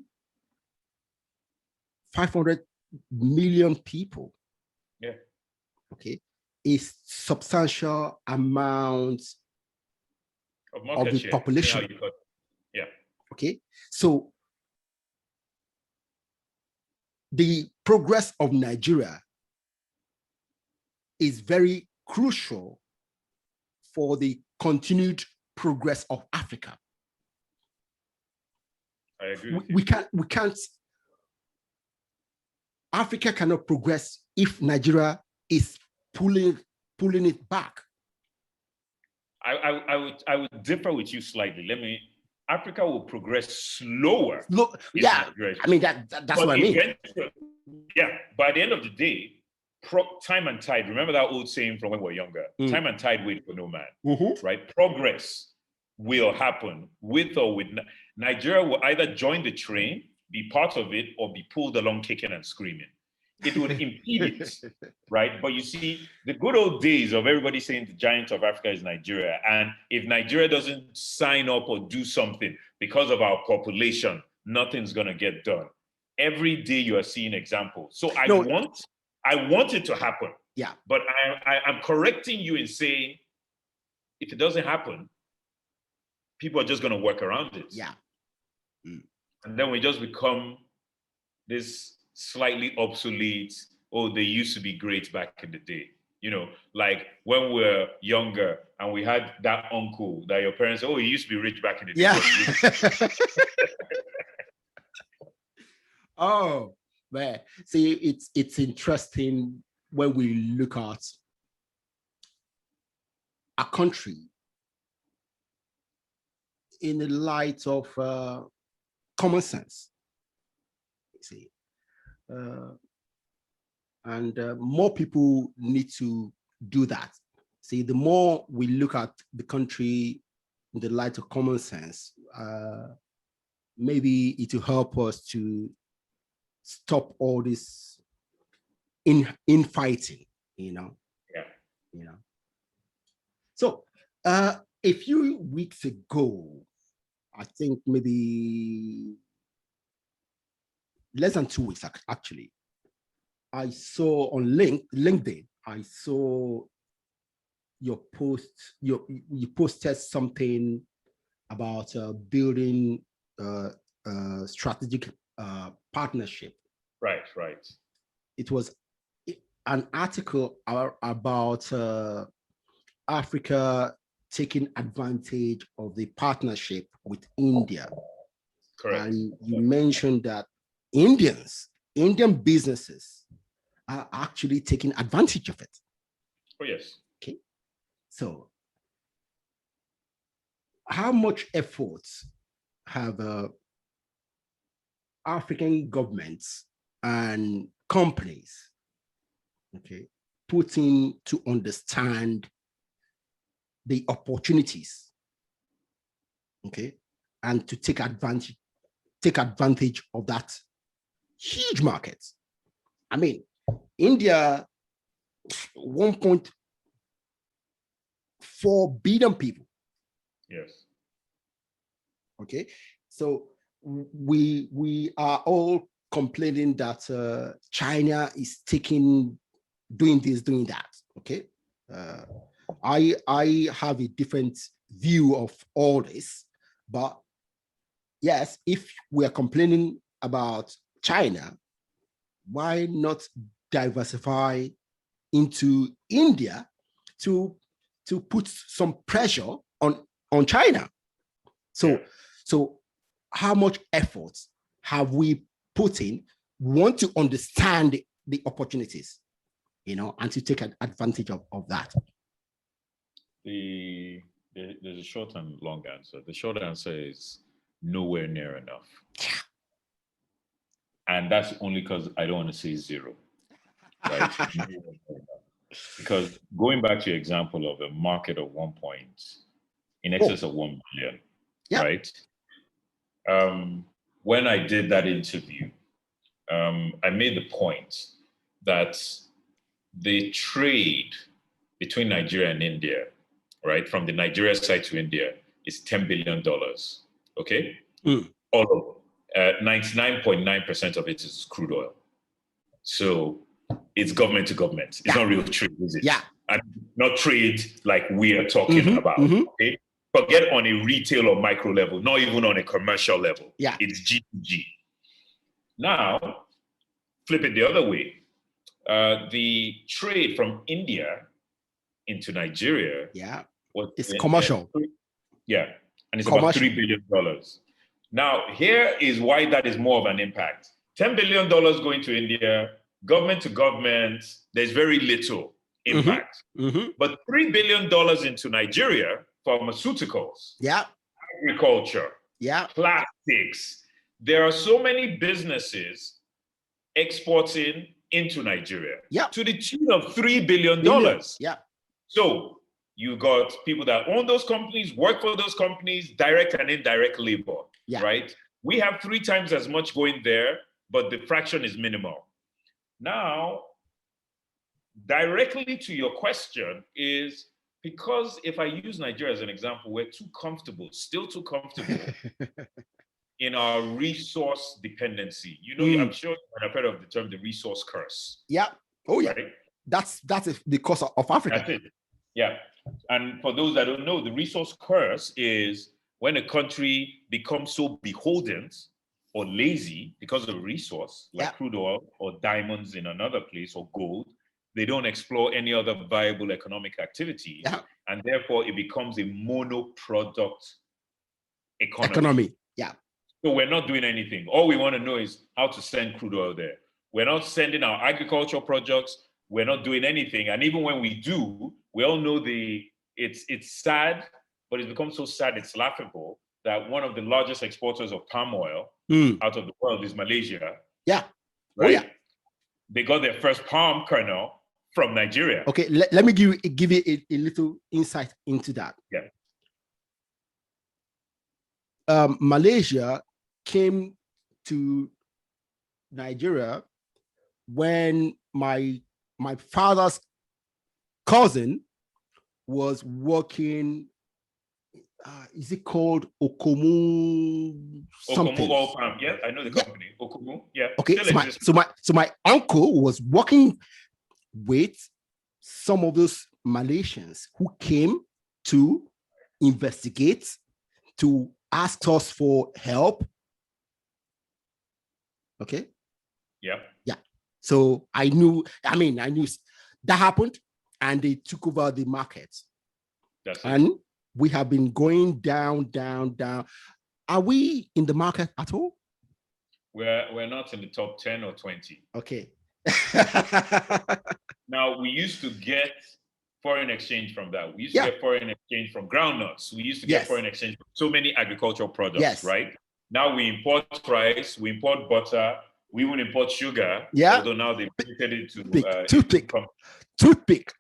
500 million people. Okay, a substantial amount of the population. Okay, so the progress of Nigeria is very crucial for the continued progress of Africa. I agree. We can't. Africa cannot progress if Nigeria is pulling it back. I would differ with you slightly. Africa will progress slower. I mean that's what I mean. By the end of the day, time and tide. Remember that old saying from when we were younger: time and tide wait for no man. Right? Progress will happen with or with Nigeria will either join the train, be part of it, or be pulled along kicking and screaming. It would impede it, right? But you see, the good old days of everybody saying the giant of Africa is Nigeria, and if Nigeria doesn't sign up or do something because of our population, nothing's gonna get done. Every day you are seeing examples. So I want it to happen. But I'm correcting you in saying, if it doesn't happen, people are just gonna work around it. And then we just become this slightly obsolete, they used to be great back in the day. You know, like when we were younger and we had that uncle that your parents said, he used to be rich back in the day. Oh, man. See, it's interesting when we look at a country in the light of common sense. See, and more people need to do that. See, the more we look at the country in the light of common sense, maybe it will help us to stop all this infighting, you know. So a few weeks ago, I think maybe less than 2 weeks actually, I saw on LinkedIn, I saw your post, you posted something about building strategic partnership. Right. It was an article about Africa taking advantage of the partnership with India. Correct. And you mentioned that Indian businesses are actually taking advantage of it. Oh, yes. Okay. So how much effort have African governments and companies, put in to understand the opportunities, okay, and to take advantage of that huge market. I mean, India, 1.4 billion people. Yes. Okay, so we are all complaining that China is doing this, doing that. Okay, I have a different view of all this, but yes, if we are complaining about China, why not diversify into India to put some pressure on China? So how much effort have we put in? We want to understand the opportunities, and to take advantage of that. There's a short and long answer. The short answer is nowhere near enough. Yeah. And that's only because I don't want to say zero, right? Because going back to your example of a market of in excess of 1 billion, yeah. right? When I did that interview, I made the point that the trade between Nigeria and India, right, from the Nigeria side to India, is $10 billion. Okay, all of 99.9% of it is crude oil. So it's government to government. It's not real trade, is it? Yeah, and not trade like we are talking about. Okay, forget on a retail or micro level, not even on a commercial level. Yeah, it's G2G. Now, flip it the other way. The trade from India into Nigeria, it's commercial. And it's about $3 billion. Now, here is why that is more of an impact. $10 billion going to India, government to government, there's very little impact. But $3 billion into Nigeria, pharmaceuticals, agriculture, plastics. There are so many businesses exporting into Nigeria to the tune of $3 billion. So you got people that own those companies, work for those companies, direct and indirect labor, right? We have 3 times as much going there, but the fraction is minimal. Now, directly to your question is, because if I use Nigeria as an example, we're still too comfortable in our resource dependency. I'm sure you've heard of the term the resource curse. Yeah. Oh, yeah. Right? That's the curse of Africa. That's it. Yeah. And for those that don't know, the resource curse is when a country becomes so beholden or lazy because of a resource, like crude oil or diamonds in another place or gold, they don't explore any other viable economic activity. And therefore it becomes a monoproduct economy. So we're not doing anything. All we want to know is how to send crude oil there. We're not sending our agricultural projects. We're not doing anything. And even when we do, we all know it's sad, but it's become so sad, it's laughable that one of the largest exporters of palm oil out of the world is Malaysia. Right? They got their first palm kernel from Nigeria. Okay, let me give you a little insight into that. Malaysia came to Nigeria when my father's cousin was working. Is it called Okomu something? Okomu Oil Palm. Yeah, I know the company. Okomu. Yeah. Okay. So my uncle was working with some of those Malaysians who came to investigate, to ask us for help. Okay. Yeah. So I knew that happened, and they took over the market. And we have been going down. Are we in the market at all? We're not in the top 10 or 20. Okay. Now, we used to get foreign exchange from that. We used to get foreign exchange from groundnuts. We used to get foreign exchange from so many agricultural products, right? Now we import rice, we import butter, we even import sugar. Although now they've limited it to toothpick.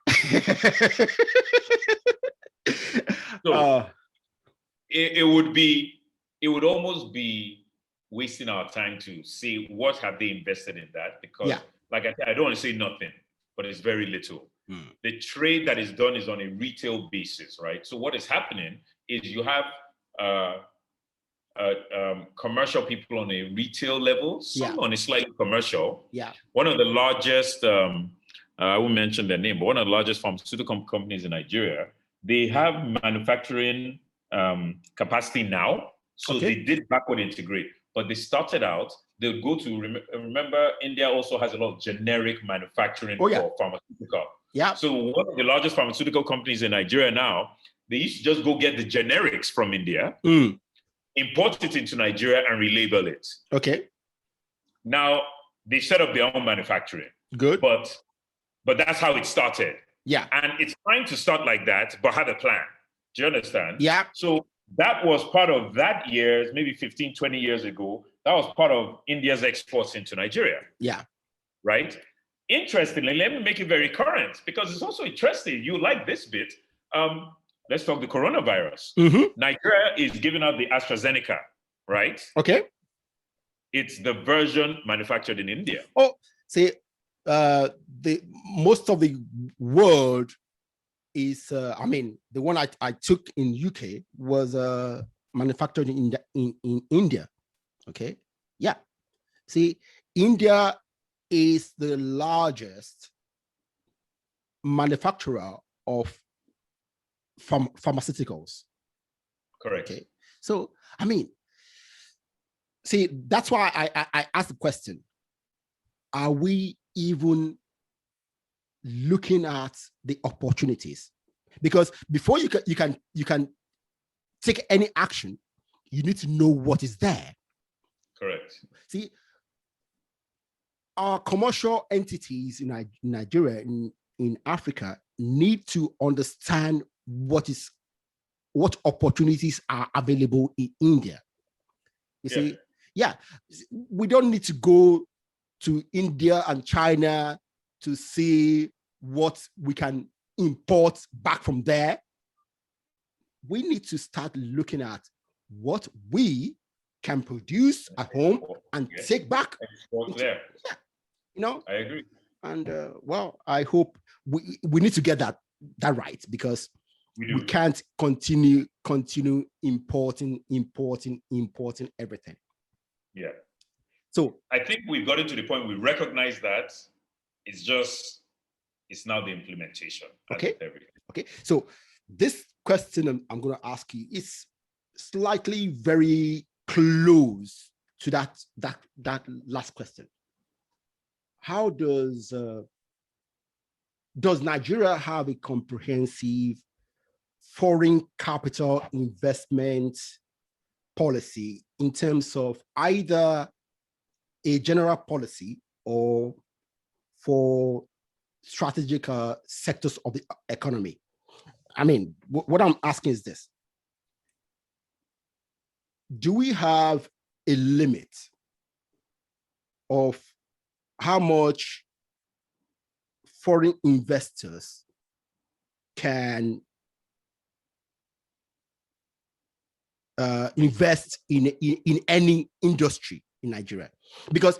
So it would almost be wasting our time to see what have they invested in that, because like I said, I don't want to say nothing, but it's very little. The trade that is done is on a retail basis, right? So what is happening is you have commercial people on a retail level, some on a slightly commercial. One of the largest, I won't mention their name, but one of the largest pharmaceutical companies in Nigeria, they have manufacturing capacity now. So they did backward integrate, but they started out, they'll go to, remember, India also has a lot of generic manufacturing for pharmaceutical. So one of the largest pharmaceutical companies in Nigeria now, they used to just go get the generics from India, import it into Nigeria and relabel it. Now they set up their own manufacturing. But that's how it started. And it's trying to start like that, but had a plan. Do you understand? So that was part of that years, maybe 15, 20 years ago, that was part of India's exports into Nigeria. Right? Interestingly, let me make it very current, because it's also interesting. You like this bit. Let's talk the coronavirus. Nigeria is giving out the AstraZeneca, right? It's the version manufactured in India. The most of the world is, I mean, the one I took in UK was manufactured in India. See, India is the largest manufacturer of pharmaceuticals. So, I mean, see, that's why I asked the question, are we even looking at the opportunities? Because before you can take any action, you need to know what is there. See, our commercial entities in Nigeria, in Africa, need to understand what opportunities are available in India. You see, we don't need to go to India and China to see what we can import back from there. We need to start looking at what we can produce at home and take back. You know, I agree. And well, I hope we need to get that right, because we can't continue importing everything. So I think we've gotten to the point we recognize that it's now the implementation. So this question I'm going to ask you is slightly very close to that last question. How does Nigeria have a comprehensive foreign capital investment policy in terms of either a general policy or for strategic sectors of the economy? I mean, what I'm asking is this: do we have a limit of how much foreign investors can invest in any industry in Nigeria? Because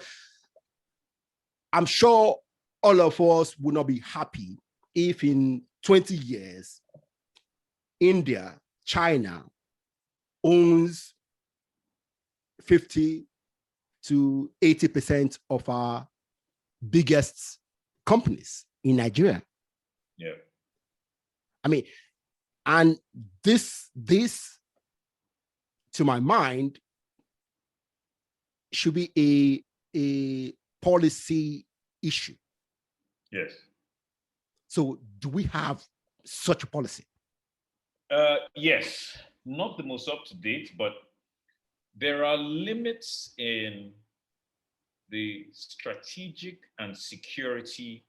I'm sure all of us would not be happy if in 20 years, India, China owns 50 to 80% of our biggest companies in Nigeria. I mean, and this, to my mind, should be a policy issue. So do we have such a policy? Yes, not the most up to date, but there are limits in the strategic and security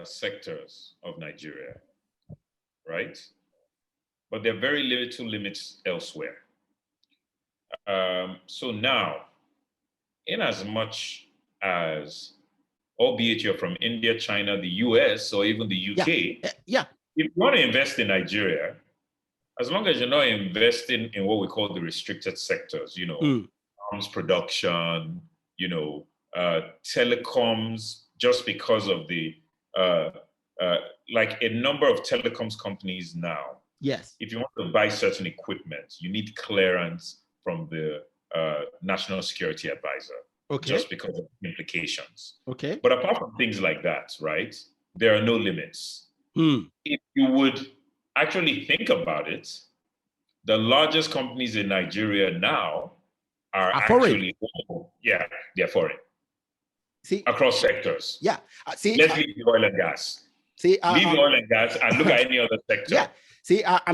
sectors of Nigeria, right? But there are very little limits elsewhere. So now, in as much as, albeit you're from India, China, the US, or even the UK, if you want to invest in Nigeria, as long as you're not investing in what we call the restricted sectors, arms production, telecoms, just because of the like a number of telecoms companies now. Yes. If you want to buy certain equipment, you need clearance from the National Security Advisor. Okay. Just because of the implications. Okay. But apart from things like that, right, there are no limits. If you would actually think about it, the largest companies in Nigeria now are actually foreign. Yeah, they're foreign. See, across sectors. Yeah. See, let's leave the oil and gas. See, leave the oil and gas and look at any other sector. Yeah. See, I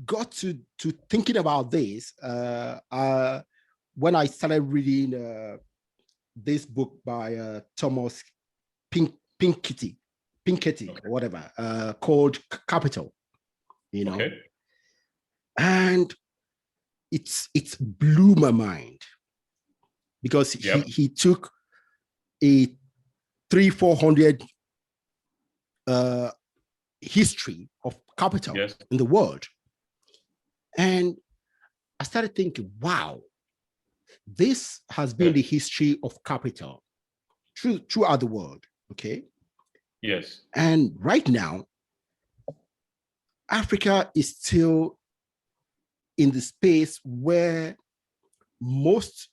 got to thinking about this when I started reading this book by Thomas Piketty, or whatever, called Capital. Okay. And it's blew my mind because he took a 300-400 history of capital in the world. And I started thinking, wow, this has been the history of capital throughout the world, okay? Yes. And right now, Africa is still in the space where most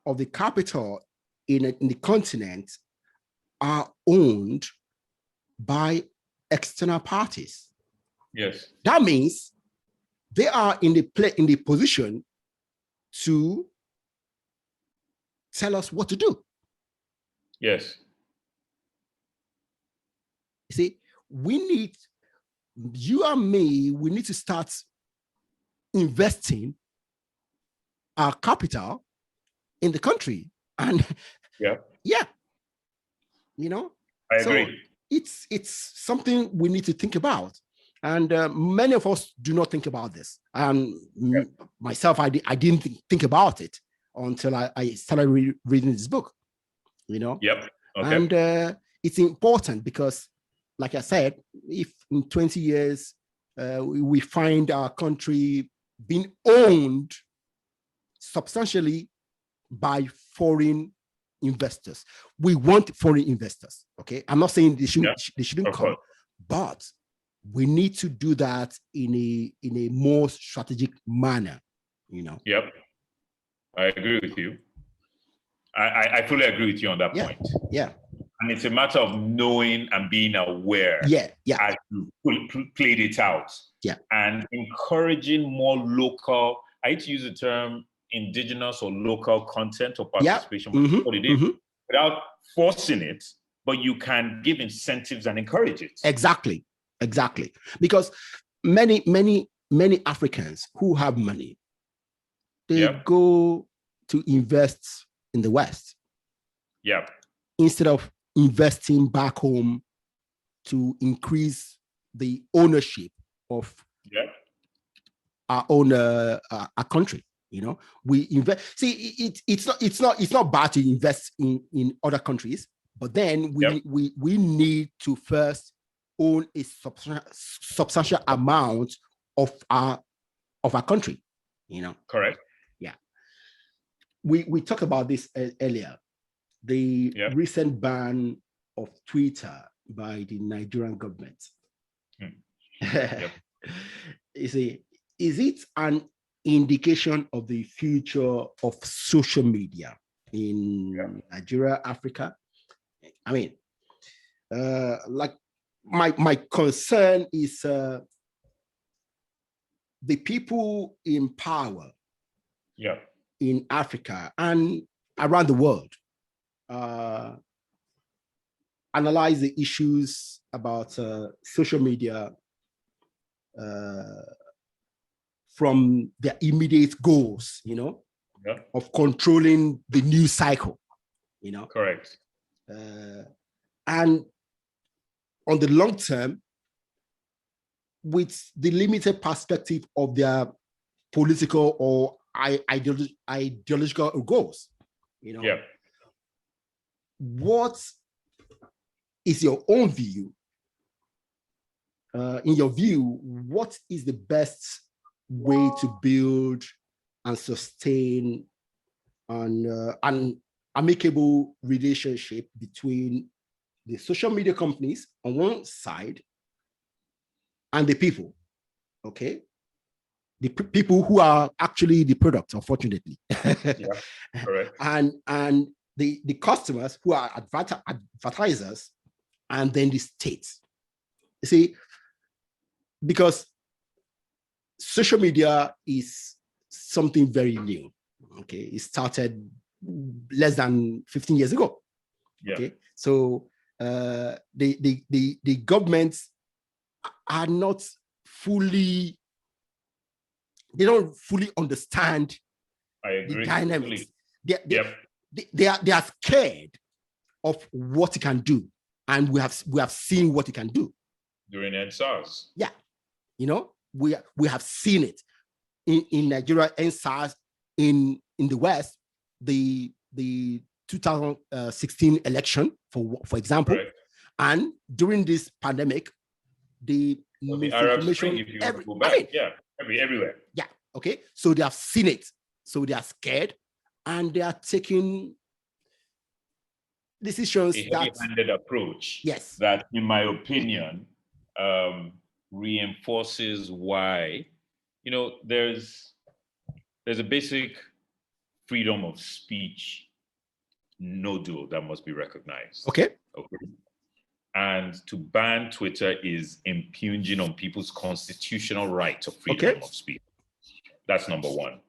of the capital in the continent are owned by external parties. Yes. That means they are in the position to tell us what to do. Yes. You see, you and me, we need to start investing our capital in the country. And I agree. So it's something we need to think about. And many of us do not think about this. And myself, I didn't think about it until I started reading this book, Yep. Okay. And it's important because, like I said, if in 20 years we find our country being owned substantially by foreign investors, we want foreign investors. Okay, I'm not saying they shouldn't come, but we need to do that in a more strategic manner. Yep, I agree with you. I fully agree with you on that point. Yeah. And it's a matter of knowing and being aware. Yeah. As you played it out. Yeah. And encouraging more local, I hate to use the term indigenous or local content or participation, what it is, without forcing it, but you can give incentives and encourage it. Exactly. Because many Africans who have money, they go to invest in the West. Yeah. Instead of investing back home to increase the ownership of our own our country. We invest. See, it's not bad to invest in other countries, but then we need to first own a substantial amount of our country. Correct. Yeah. We talked about this earlier. The recent ban of Twitter by the Nigerian government. Is it an indication of the future of social media in Nigeria, Africa? I mean, like my concern is the people in power in Africa and around the world analyze the issues about social media from their immediate goals, of controlling the news cycle, Correct. And on the long term, with the limited perspective of their political or ideological goals, What is your own view in your view, what is the best way to build and sustain an amicable relationship between the social media companies on one side and the people? Okay, the people who are actually the product, unfortunately. Yeah, correct. and the customers who are advertisers, and then the states. You see, because social media is something very new. Okay, it started less than 15 years ago. Yeah. Okay, so the governments are not fully, they don't fully understand the dynamics. They are scared of what it can do, and we have seen what it can do during EndSARS. Yeah, you know, we have seen it in Nigeria, EndSARS, in the West, the 2016 election, for example, right. And during this pandemic, the Arab Spring, if you want to go back, everywhere. Yeah, okay. So they have seen it, so they are scared, and they are taking decisions. A heavy-handed approach. Yes. That, in my opinion, reinforces why, you know, there's a basic freedom of speech nodule that must be recognized. Okay. And to ban Twitter is impinging on people's constitutional right of freedom of speech. That's number one.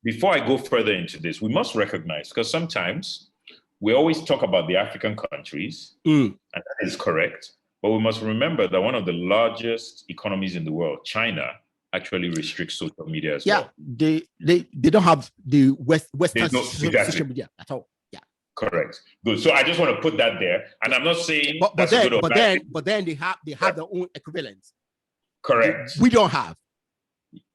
Before I go further into this, we must recognize, because sometimes we always talk about the African countries, and that is correct, but we must remember that one of the largest economies in the world, China, actually restricts social media as well. Yeah, they don't have the Western social media at all. Yeah, correct. Good. So I just want to put that there, and I'm not saying but then they have their own equivalents. Correct. We don't have.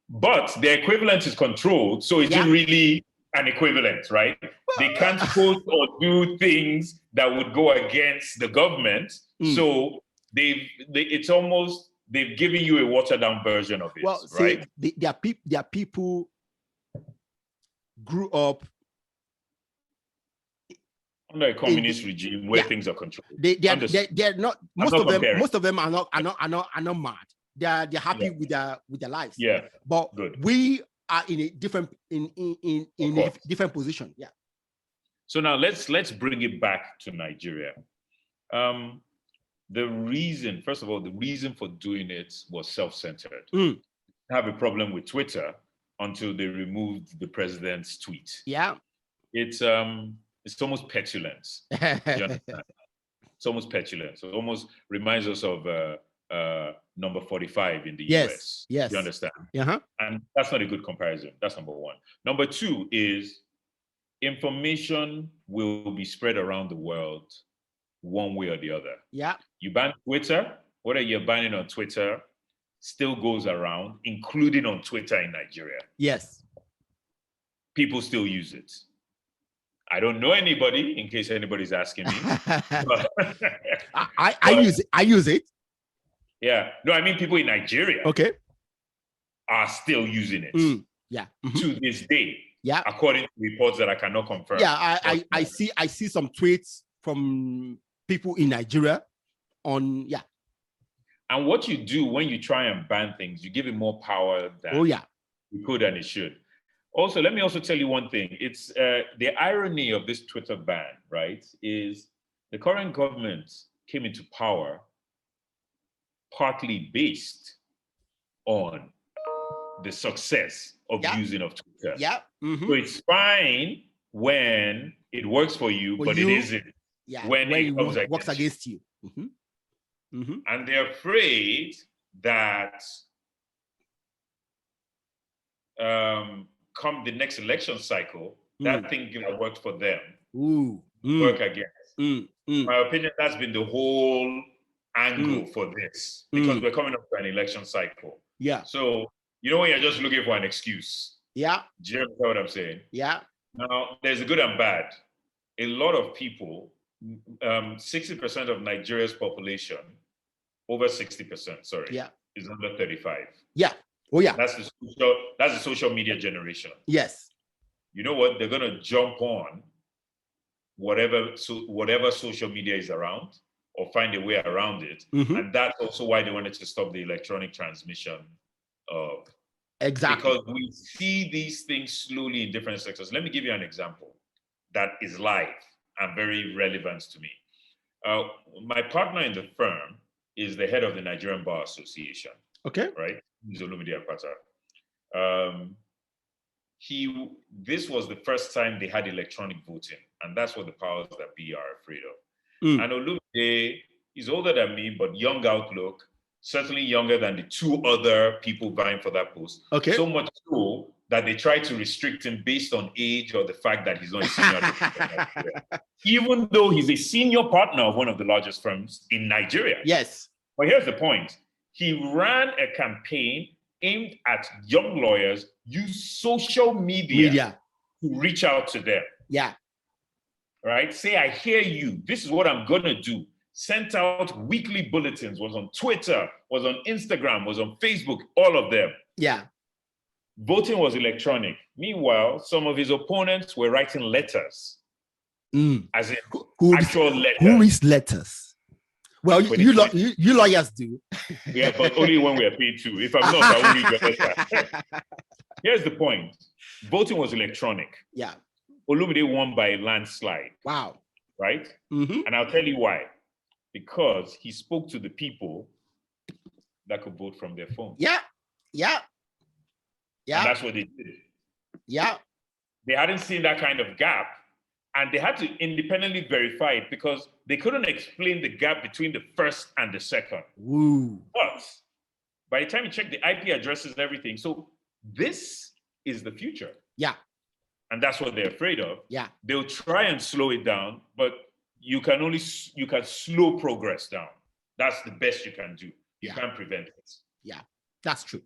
But the equivalent is controlled, so it's really an equivalent, right? They can't post or do things that would go against the government. So it's almost, they've given you a watered down version of it, right? Their people grew up under a communist regime where things are controlled. They're not. Most of them are not mad. They're happy with their lives. Yeah, but we are in a different different position. Yeah. So now let's bring it back to Nigeria. The reason, first of all, the reason for doing it was self-centered. I have a problem with Twitter until they removed the president's tweet. Yeah. It's almost petulant. Do you understand? It's almost petulant. So it almost reminds us of number 45 in the US. Yes. You understand? Uh-huh. And that's not a good comparison. That's number one. Number two is information will be spread around the world one way or the other. Yeah. You ban Twitter, whether you're banning on Twitter, still goes around, including on Twitter in Nigeria. Yes. People still use it. I don't know anybody, in case anybody's asking me. I use it. Yeah. No, I mean people in Nigeria. Okay. Are still using it. Yeah. To this day. Yeah. According to reports that I cannot confirm. Yeah, I see some tweets from people in Nigeria on And what you do when you try and ban things, you give it more power than you could and it should. Also, let me also tell you one thing. It's the irony of this Twitter ban, right, is the current government came into power partly based on the success of using of Twitter. Yeah. So it's fine when it works for you, but it isn't when it works against you. And they're afraid that come the next election cycle, that thing that worked for them work against. My opinion, that's been the whole angle for this, because we're coming up to an election cycle. Yeah. So, you know, when you're just looking for an excuse. Yeah. Do you understand what I'm saying? Yeah. Now, there's a good and bad. A lot of people, 60% of Nigeria's population over 60%, sorry, yeah, is under 35. yeah, oh yeah, That's the social media generation. yes, You know what? They're gonna jump on whatever social media is around, or find a way around it. And that's also why they wanted to stop the electronic transmission of. exactly. Because we see these things slowly in different sectors. Let me give you an example that is live and very relevant to me. My partner in the firm is the head of the Nigerian Bar Association. Okay. Right? He's Olumide Akpata. This was the first time they had electronic voting, and that's what the powers that be are afraid of. And Olumide is older than me, but young outlook, certainly younger than the two other people vying for that post. Okay. So much so that they try to restrict him based on age or the fact that he's not a senior. Even though he's a senior partner of one of the largest firms in Nigeria. Yes. But here's the point. He ran a campaign aimed at young lawyers, use social media to reach out to them. Yeah. Right? Say, I hear you. This is what I'm going to do. Sent out weekly bulletins, was on Twitter, was on Instagram, was on Facebook, all of them. Yeah. Voting was electronic. Meanwhile, some of his opponents were writing letters. As in actual letters. Who reads letters? Well, you lawyers do. Yeah, but only when we are paid to. If I'm not, I won't read your letter. Here's the point. Voting was electronic. Yeah. Olumide won by a landslide. Wow. Right? And I'll tell you why. Because he spoke to the people that could vote from their phone. Yeah. Yeah. Yeah. And that's what they did. Yeah. They hadn't seen that kind of gap, and they had to independently verify it because they couldn't explain the gap between the first and the second. Woo. But by the time you check the IP addresses and everything, so this is the future. Yeah. And that's what they're afraid of. Yeah. They'll try and slow it down, but you can slow progress down. That's the best you can do. You can't prevent it. Yeah, that's true.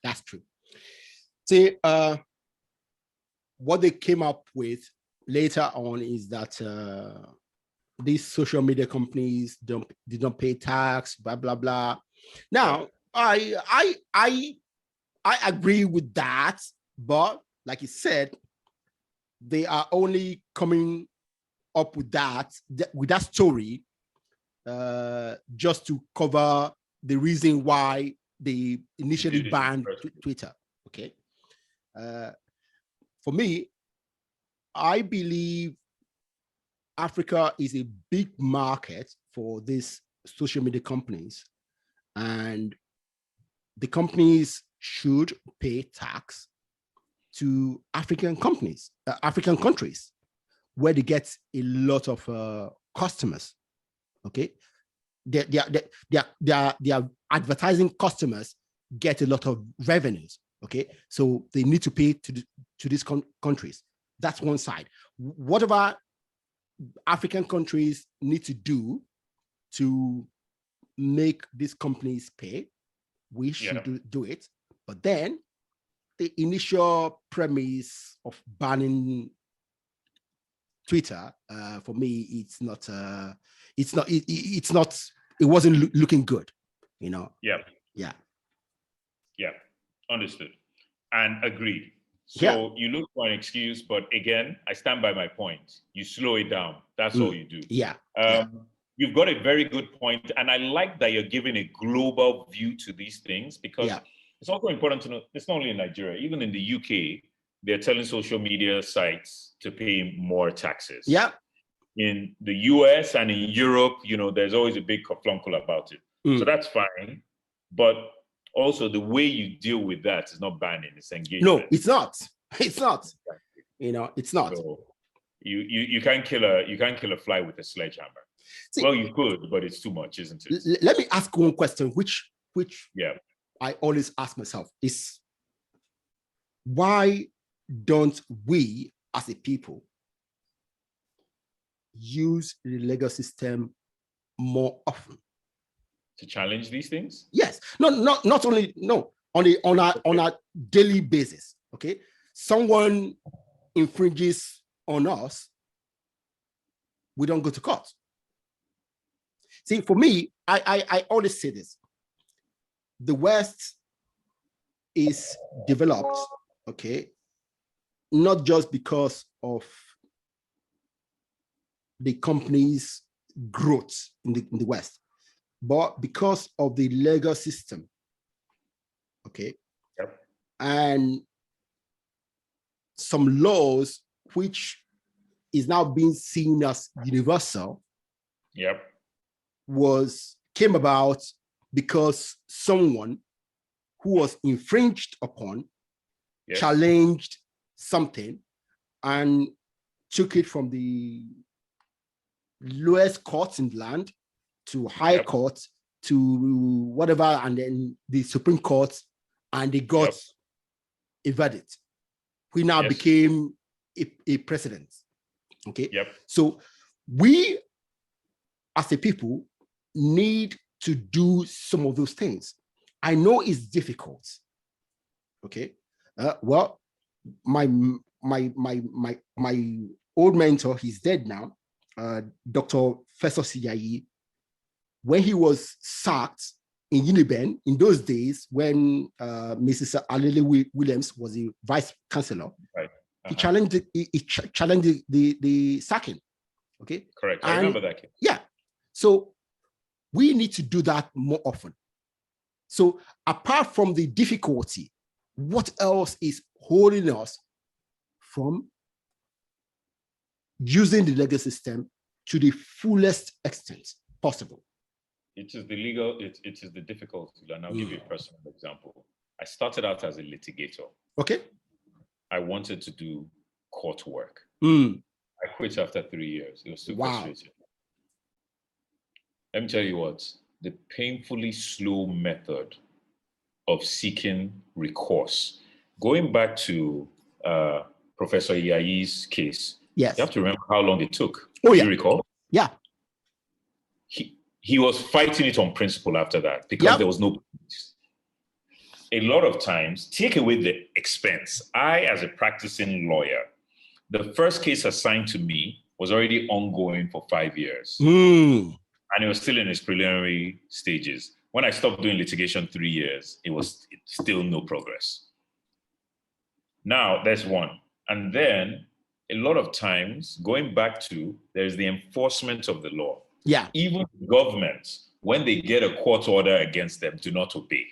That's true. See, what they came up with later on is that these social media companies did not pay tax, blah blah blah. Now, I agree with that, but like you said, they are only coming up with that story just to cover the reason why they initially banned Twitter. Okay. For me, I believe Africa is a big market for these social media companies, and the companies should pay tax to African countries, where they get a lot of customers. Okay, their advertising customers get a lot of revenues. Okay, so they need to pay to these countries. That's one side. Whatever African countries need to do to make these companies pay, we should do it. But then the initial premise of banning Twitter, for me, it wasn't looking good, you know? Yeah. Understood and agreed. So you look for an excuse, but again, I stand by my point. You slow it down. That's all you do. You've got a very good point, and I like that you're giving a global view to these things, because it's also important to know it's not only in Nigeria, even in the UK, they're telling social media sites to pay more taxes. Yeah. In the US and in Europe, there's always a big kerfuffle about it. So that's fine. But also the way you deal with that is not banning, it's engagement. No, it's not. It's not. It's not. So you can't kill a fly with a sledgehammer. See, well, you could, but it's too much, isn't it? Let me ask one question, which I always ask myself is, why don't we as a people use the legal system more often to challenge these things? Yes. Not only on a daily basis. Okay, someone infringes on us, we don't go to court. See, for me, I always say this. The West is developed, okay, not just because of the company's growth in the West, but because of the legal system, okay? Yep. And some laws which is now being seen as universal, Yep. came about because someone who was infringed upon challenged something and took it from the lowest courts in the land to high court to whatever, and then the Supreme Court, and they got a verdict. We now became a precedent. Okay. Yep. So we as a people need to do some of those things. I know it's difficult. Okay. Well, my old mentor, he's dead now, Dr. Festus Siyayi, when he was sacked in Uniben in those days when Mrs. Alele Williams was the vice chancellor, right. He challenged the sacking. Okay. Correct. I remember that case. Yeah. So we need to do that more often. So apart from the difficulty, what else is holding us from using the legal system to the fullest extent possible? It is the legal, it is the difficulty. And I'll give you a personal example. I started out as a litigator. Okay. I wanted to do court work. I quit after 3 years. It was too Wow. frustrating. Let me tell you what, the painfully slow method of seeking recourse, going back to Professor Iyayi's case, Yes. you have to remember how long it took. Oh, Do yeah. you recall? Yeah. He was fighting it on principle after that because there was no peace. A lot of times, take away the expense. I, as a practicing lawyer, the first case assigned to me was already ongoing for 5 years. And it was still in its preliminary stages. When I stopped doing litigation 3 years, it's still no progress. Now, there's one. And then a lot of times, going back to, there's the enforcement of the law. Yeah. Even governments, when they get a court order against them, do not obey.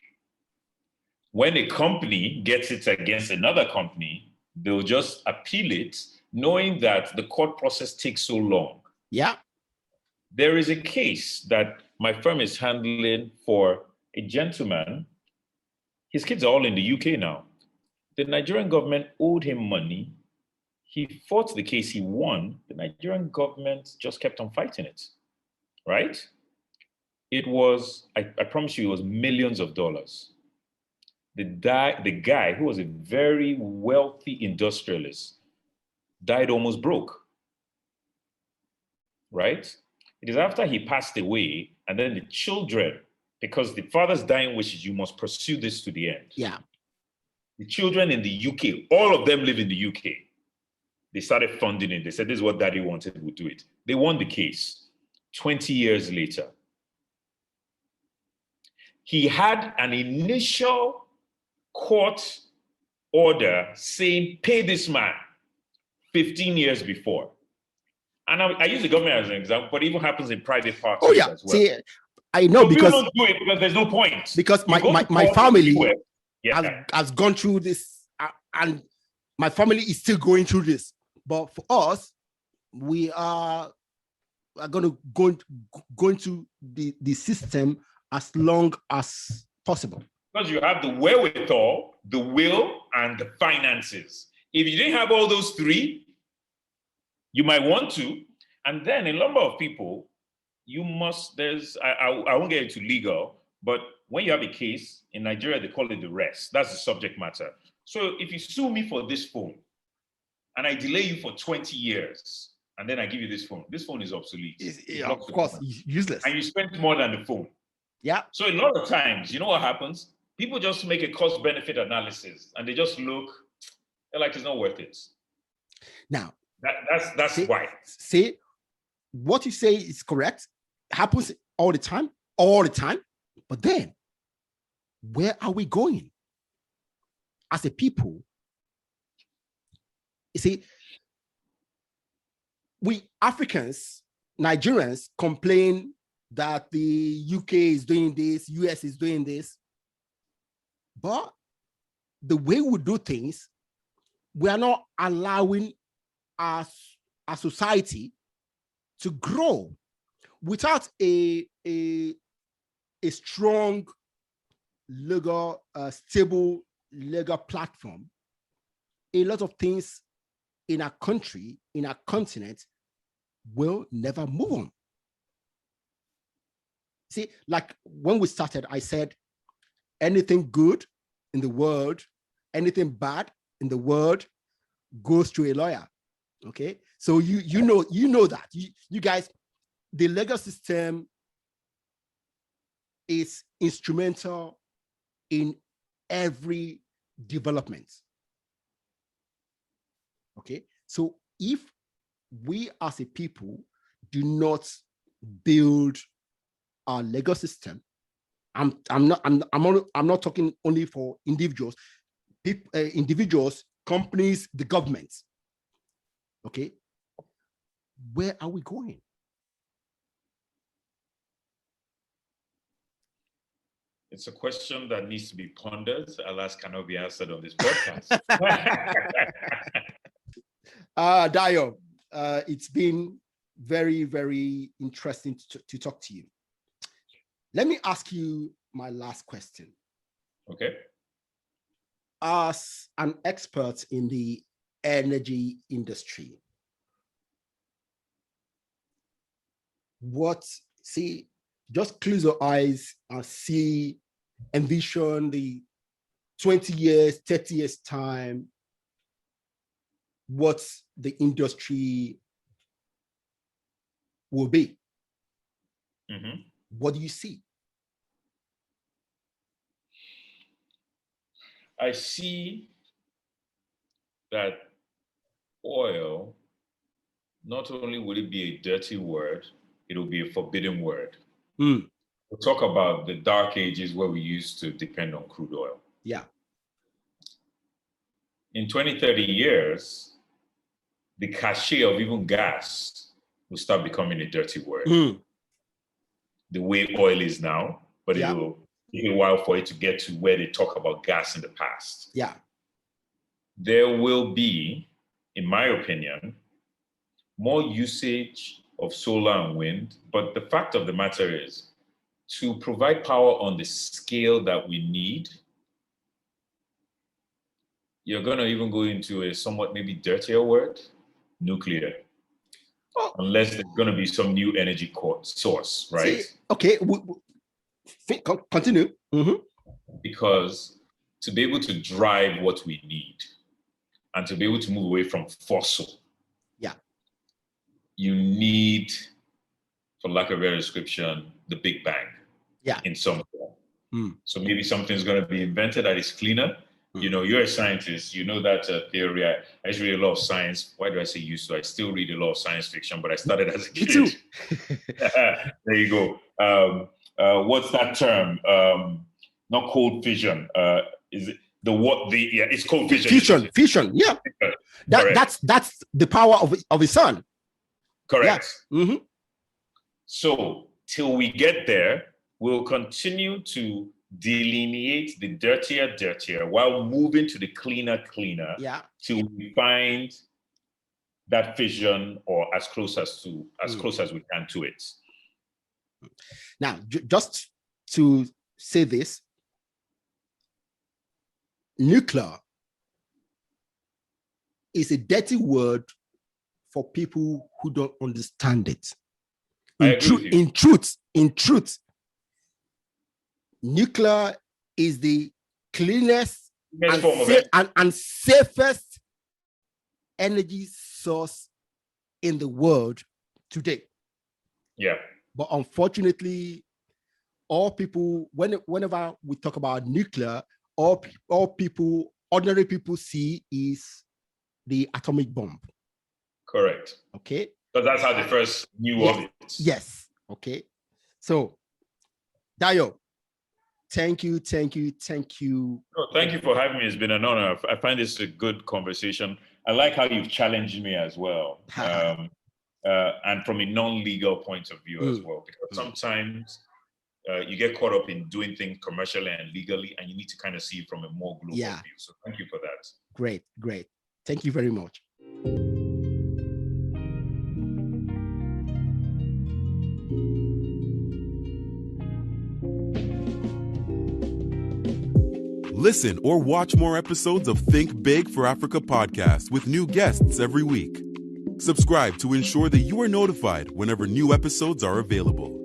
When a company gets it against another company, they'll just appeal it, knowing that the court process takes so long. Yeah. There is a case that my firm is handling for a gentleman. His kids are all in the UK now. The Nigerian government owed him money. He fought the case, he won. The Nigerian government just kept on fighting it, right? It was, I promise you, it was millions of dollars. The guy who was a very wealthy industrialist died almost broke, right? It is after he passed away, and then the children, because the father's dying wishes, you must pursue this to the end. Yeah. The children in the UK, all of them live in the UK. They started funding it. They said, this is what daddy wanted, we'll do it. They won the case 20 years later. He had an initial court order saying, pay this man 15 years before. And I use the government as an example, but it even happens in private parties as well. See, I know so because people don't do it because there's no point. Because my family has gone through this, and my family is still going through this. But for us, we are going to go into the system as long as possible. Because you have the wherewithal, the will, and the finances. If you didn't have all those three, you might want to. And then a number of people, you must, I won't get into legal, but when you have a case, in Nigeria, they call it the rest. That's the subject matter. So if you sue me for this phone, and I delay you for 20 years, and then I give you this phone is obsolete. Of course, it's useless. And you spend more than the phone. Yeah. So a lot of times, you know what happens? People just make a cost-benefit analysis, and they just look, they're like, it's not worth it. Now, that's why. See, what you say is correct. Happens all the time. all the time. But then, where are we going as a people? You see, we Africans, Nigerians complain that the UK is doing this, US is doing this. But the way we do things, we are not allowing our society to grow without a strong legal, stable legal platform. A lot of things in our country, in our continent, will never move on. See, like when we started, I said, anything good in the world, anything bad in the world goes to a lawyer. Okay, so you know that you guys, the legal system is instrumental in every development. Okay, so if we as a people do not build our legal system, I'm not talking only for individuals, individuals, companies, the government. Okay, where are we going? It's a question that needs to be pondered. Alas, cannot be answered on this podcast. Dayo, it's been very, very interesting to talk to you. Let me ask you my last question. Okay. As an expert in the energy industry, just close your eyes and envision the 20 years, 30 years time, what the industry will be. Mm-hmm. What do you see? I see that oil, not only will it be a dirty word, it will be a forbidden word. We'll talk about the dark ages where we used to depend on crude oil. Yeah. In 20, 30 years, the cachet of even gas will start becoming a dirty word. The way oil is now, but it will take a while for it to get to where they talk about gas in the past. Yeah. There will be, in my opinion, more usage of solar and wind, but the fact of the matter is, to provide power on the scale that we need, you're going to even go into a somewhat maybe dirtier word, nuclear. Unless there's going to be some new energy source, right? Okay, continue. Mm-hmm. Because to be able to drive what we need and to be able to move away from fossil, you need, for lack of a better description, the Big Bang in some form. So maybe something's going to be invented that is cleaner. You know, you're a scientist, you know that theory. I used to read a lot of science. Why do I say used to? I still read a lot of science fiction, but I started as a kid. Me too. There you go. What's that term? Not cold fission. Is it it's cold fission. Fission. Yeah. That's the power of the sun. Correct. Yeah. Mm-hmm. So till we get there, we'll continue to delineate the dirtier while moving to the cleaner till we find that fission or as close as we can to it. Now, just to say this, nuclear is a dirty word for people who don't understand it. In truth, nuclear is the cleanest and safest energy source in the world today. Yeah. But unfortunately, all people, whenever we talk about nuclear, all ordinary people see is the atomic bomb. Correct. Okay. But that's how they first knew of it. Yes. Okay. So Dayo, thank you. Oh, thank you for having me. It's been an honor. I find this a good conversation. I like how you've challenged me as well. And from a non-legal point of view as well, because sometimes you get caught up in doing things commercially and legally, and you need to kind of see it from a more global view. So thank you for that. Great. Thank you very much. Listen or watch more episodes of Think Big for Africa podcast with new guests every week. Subscribe to ensure that you are notified whenever new episodes are available.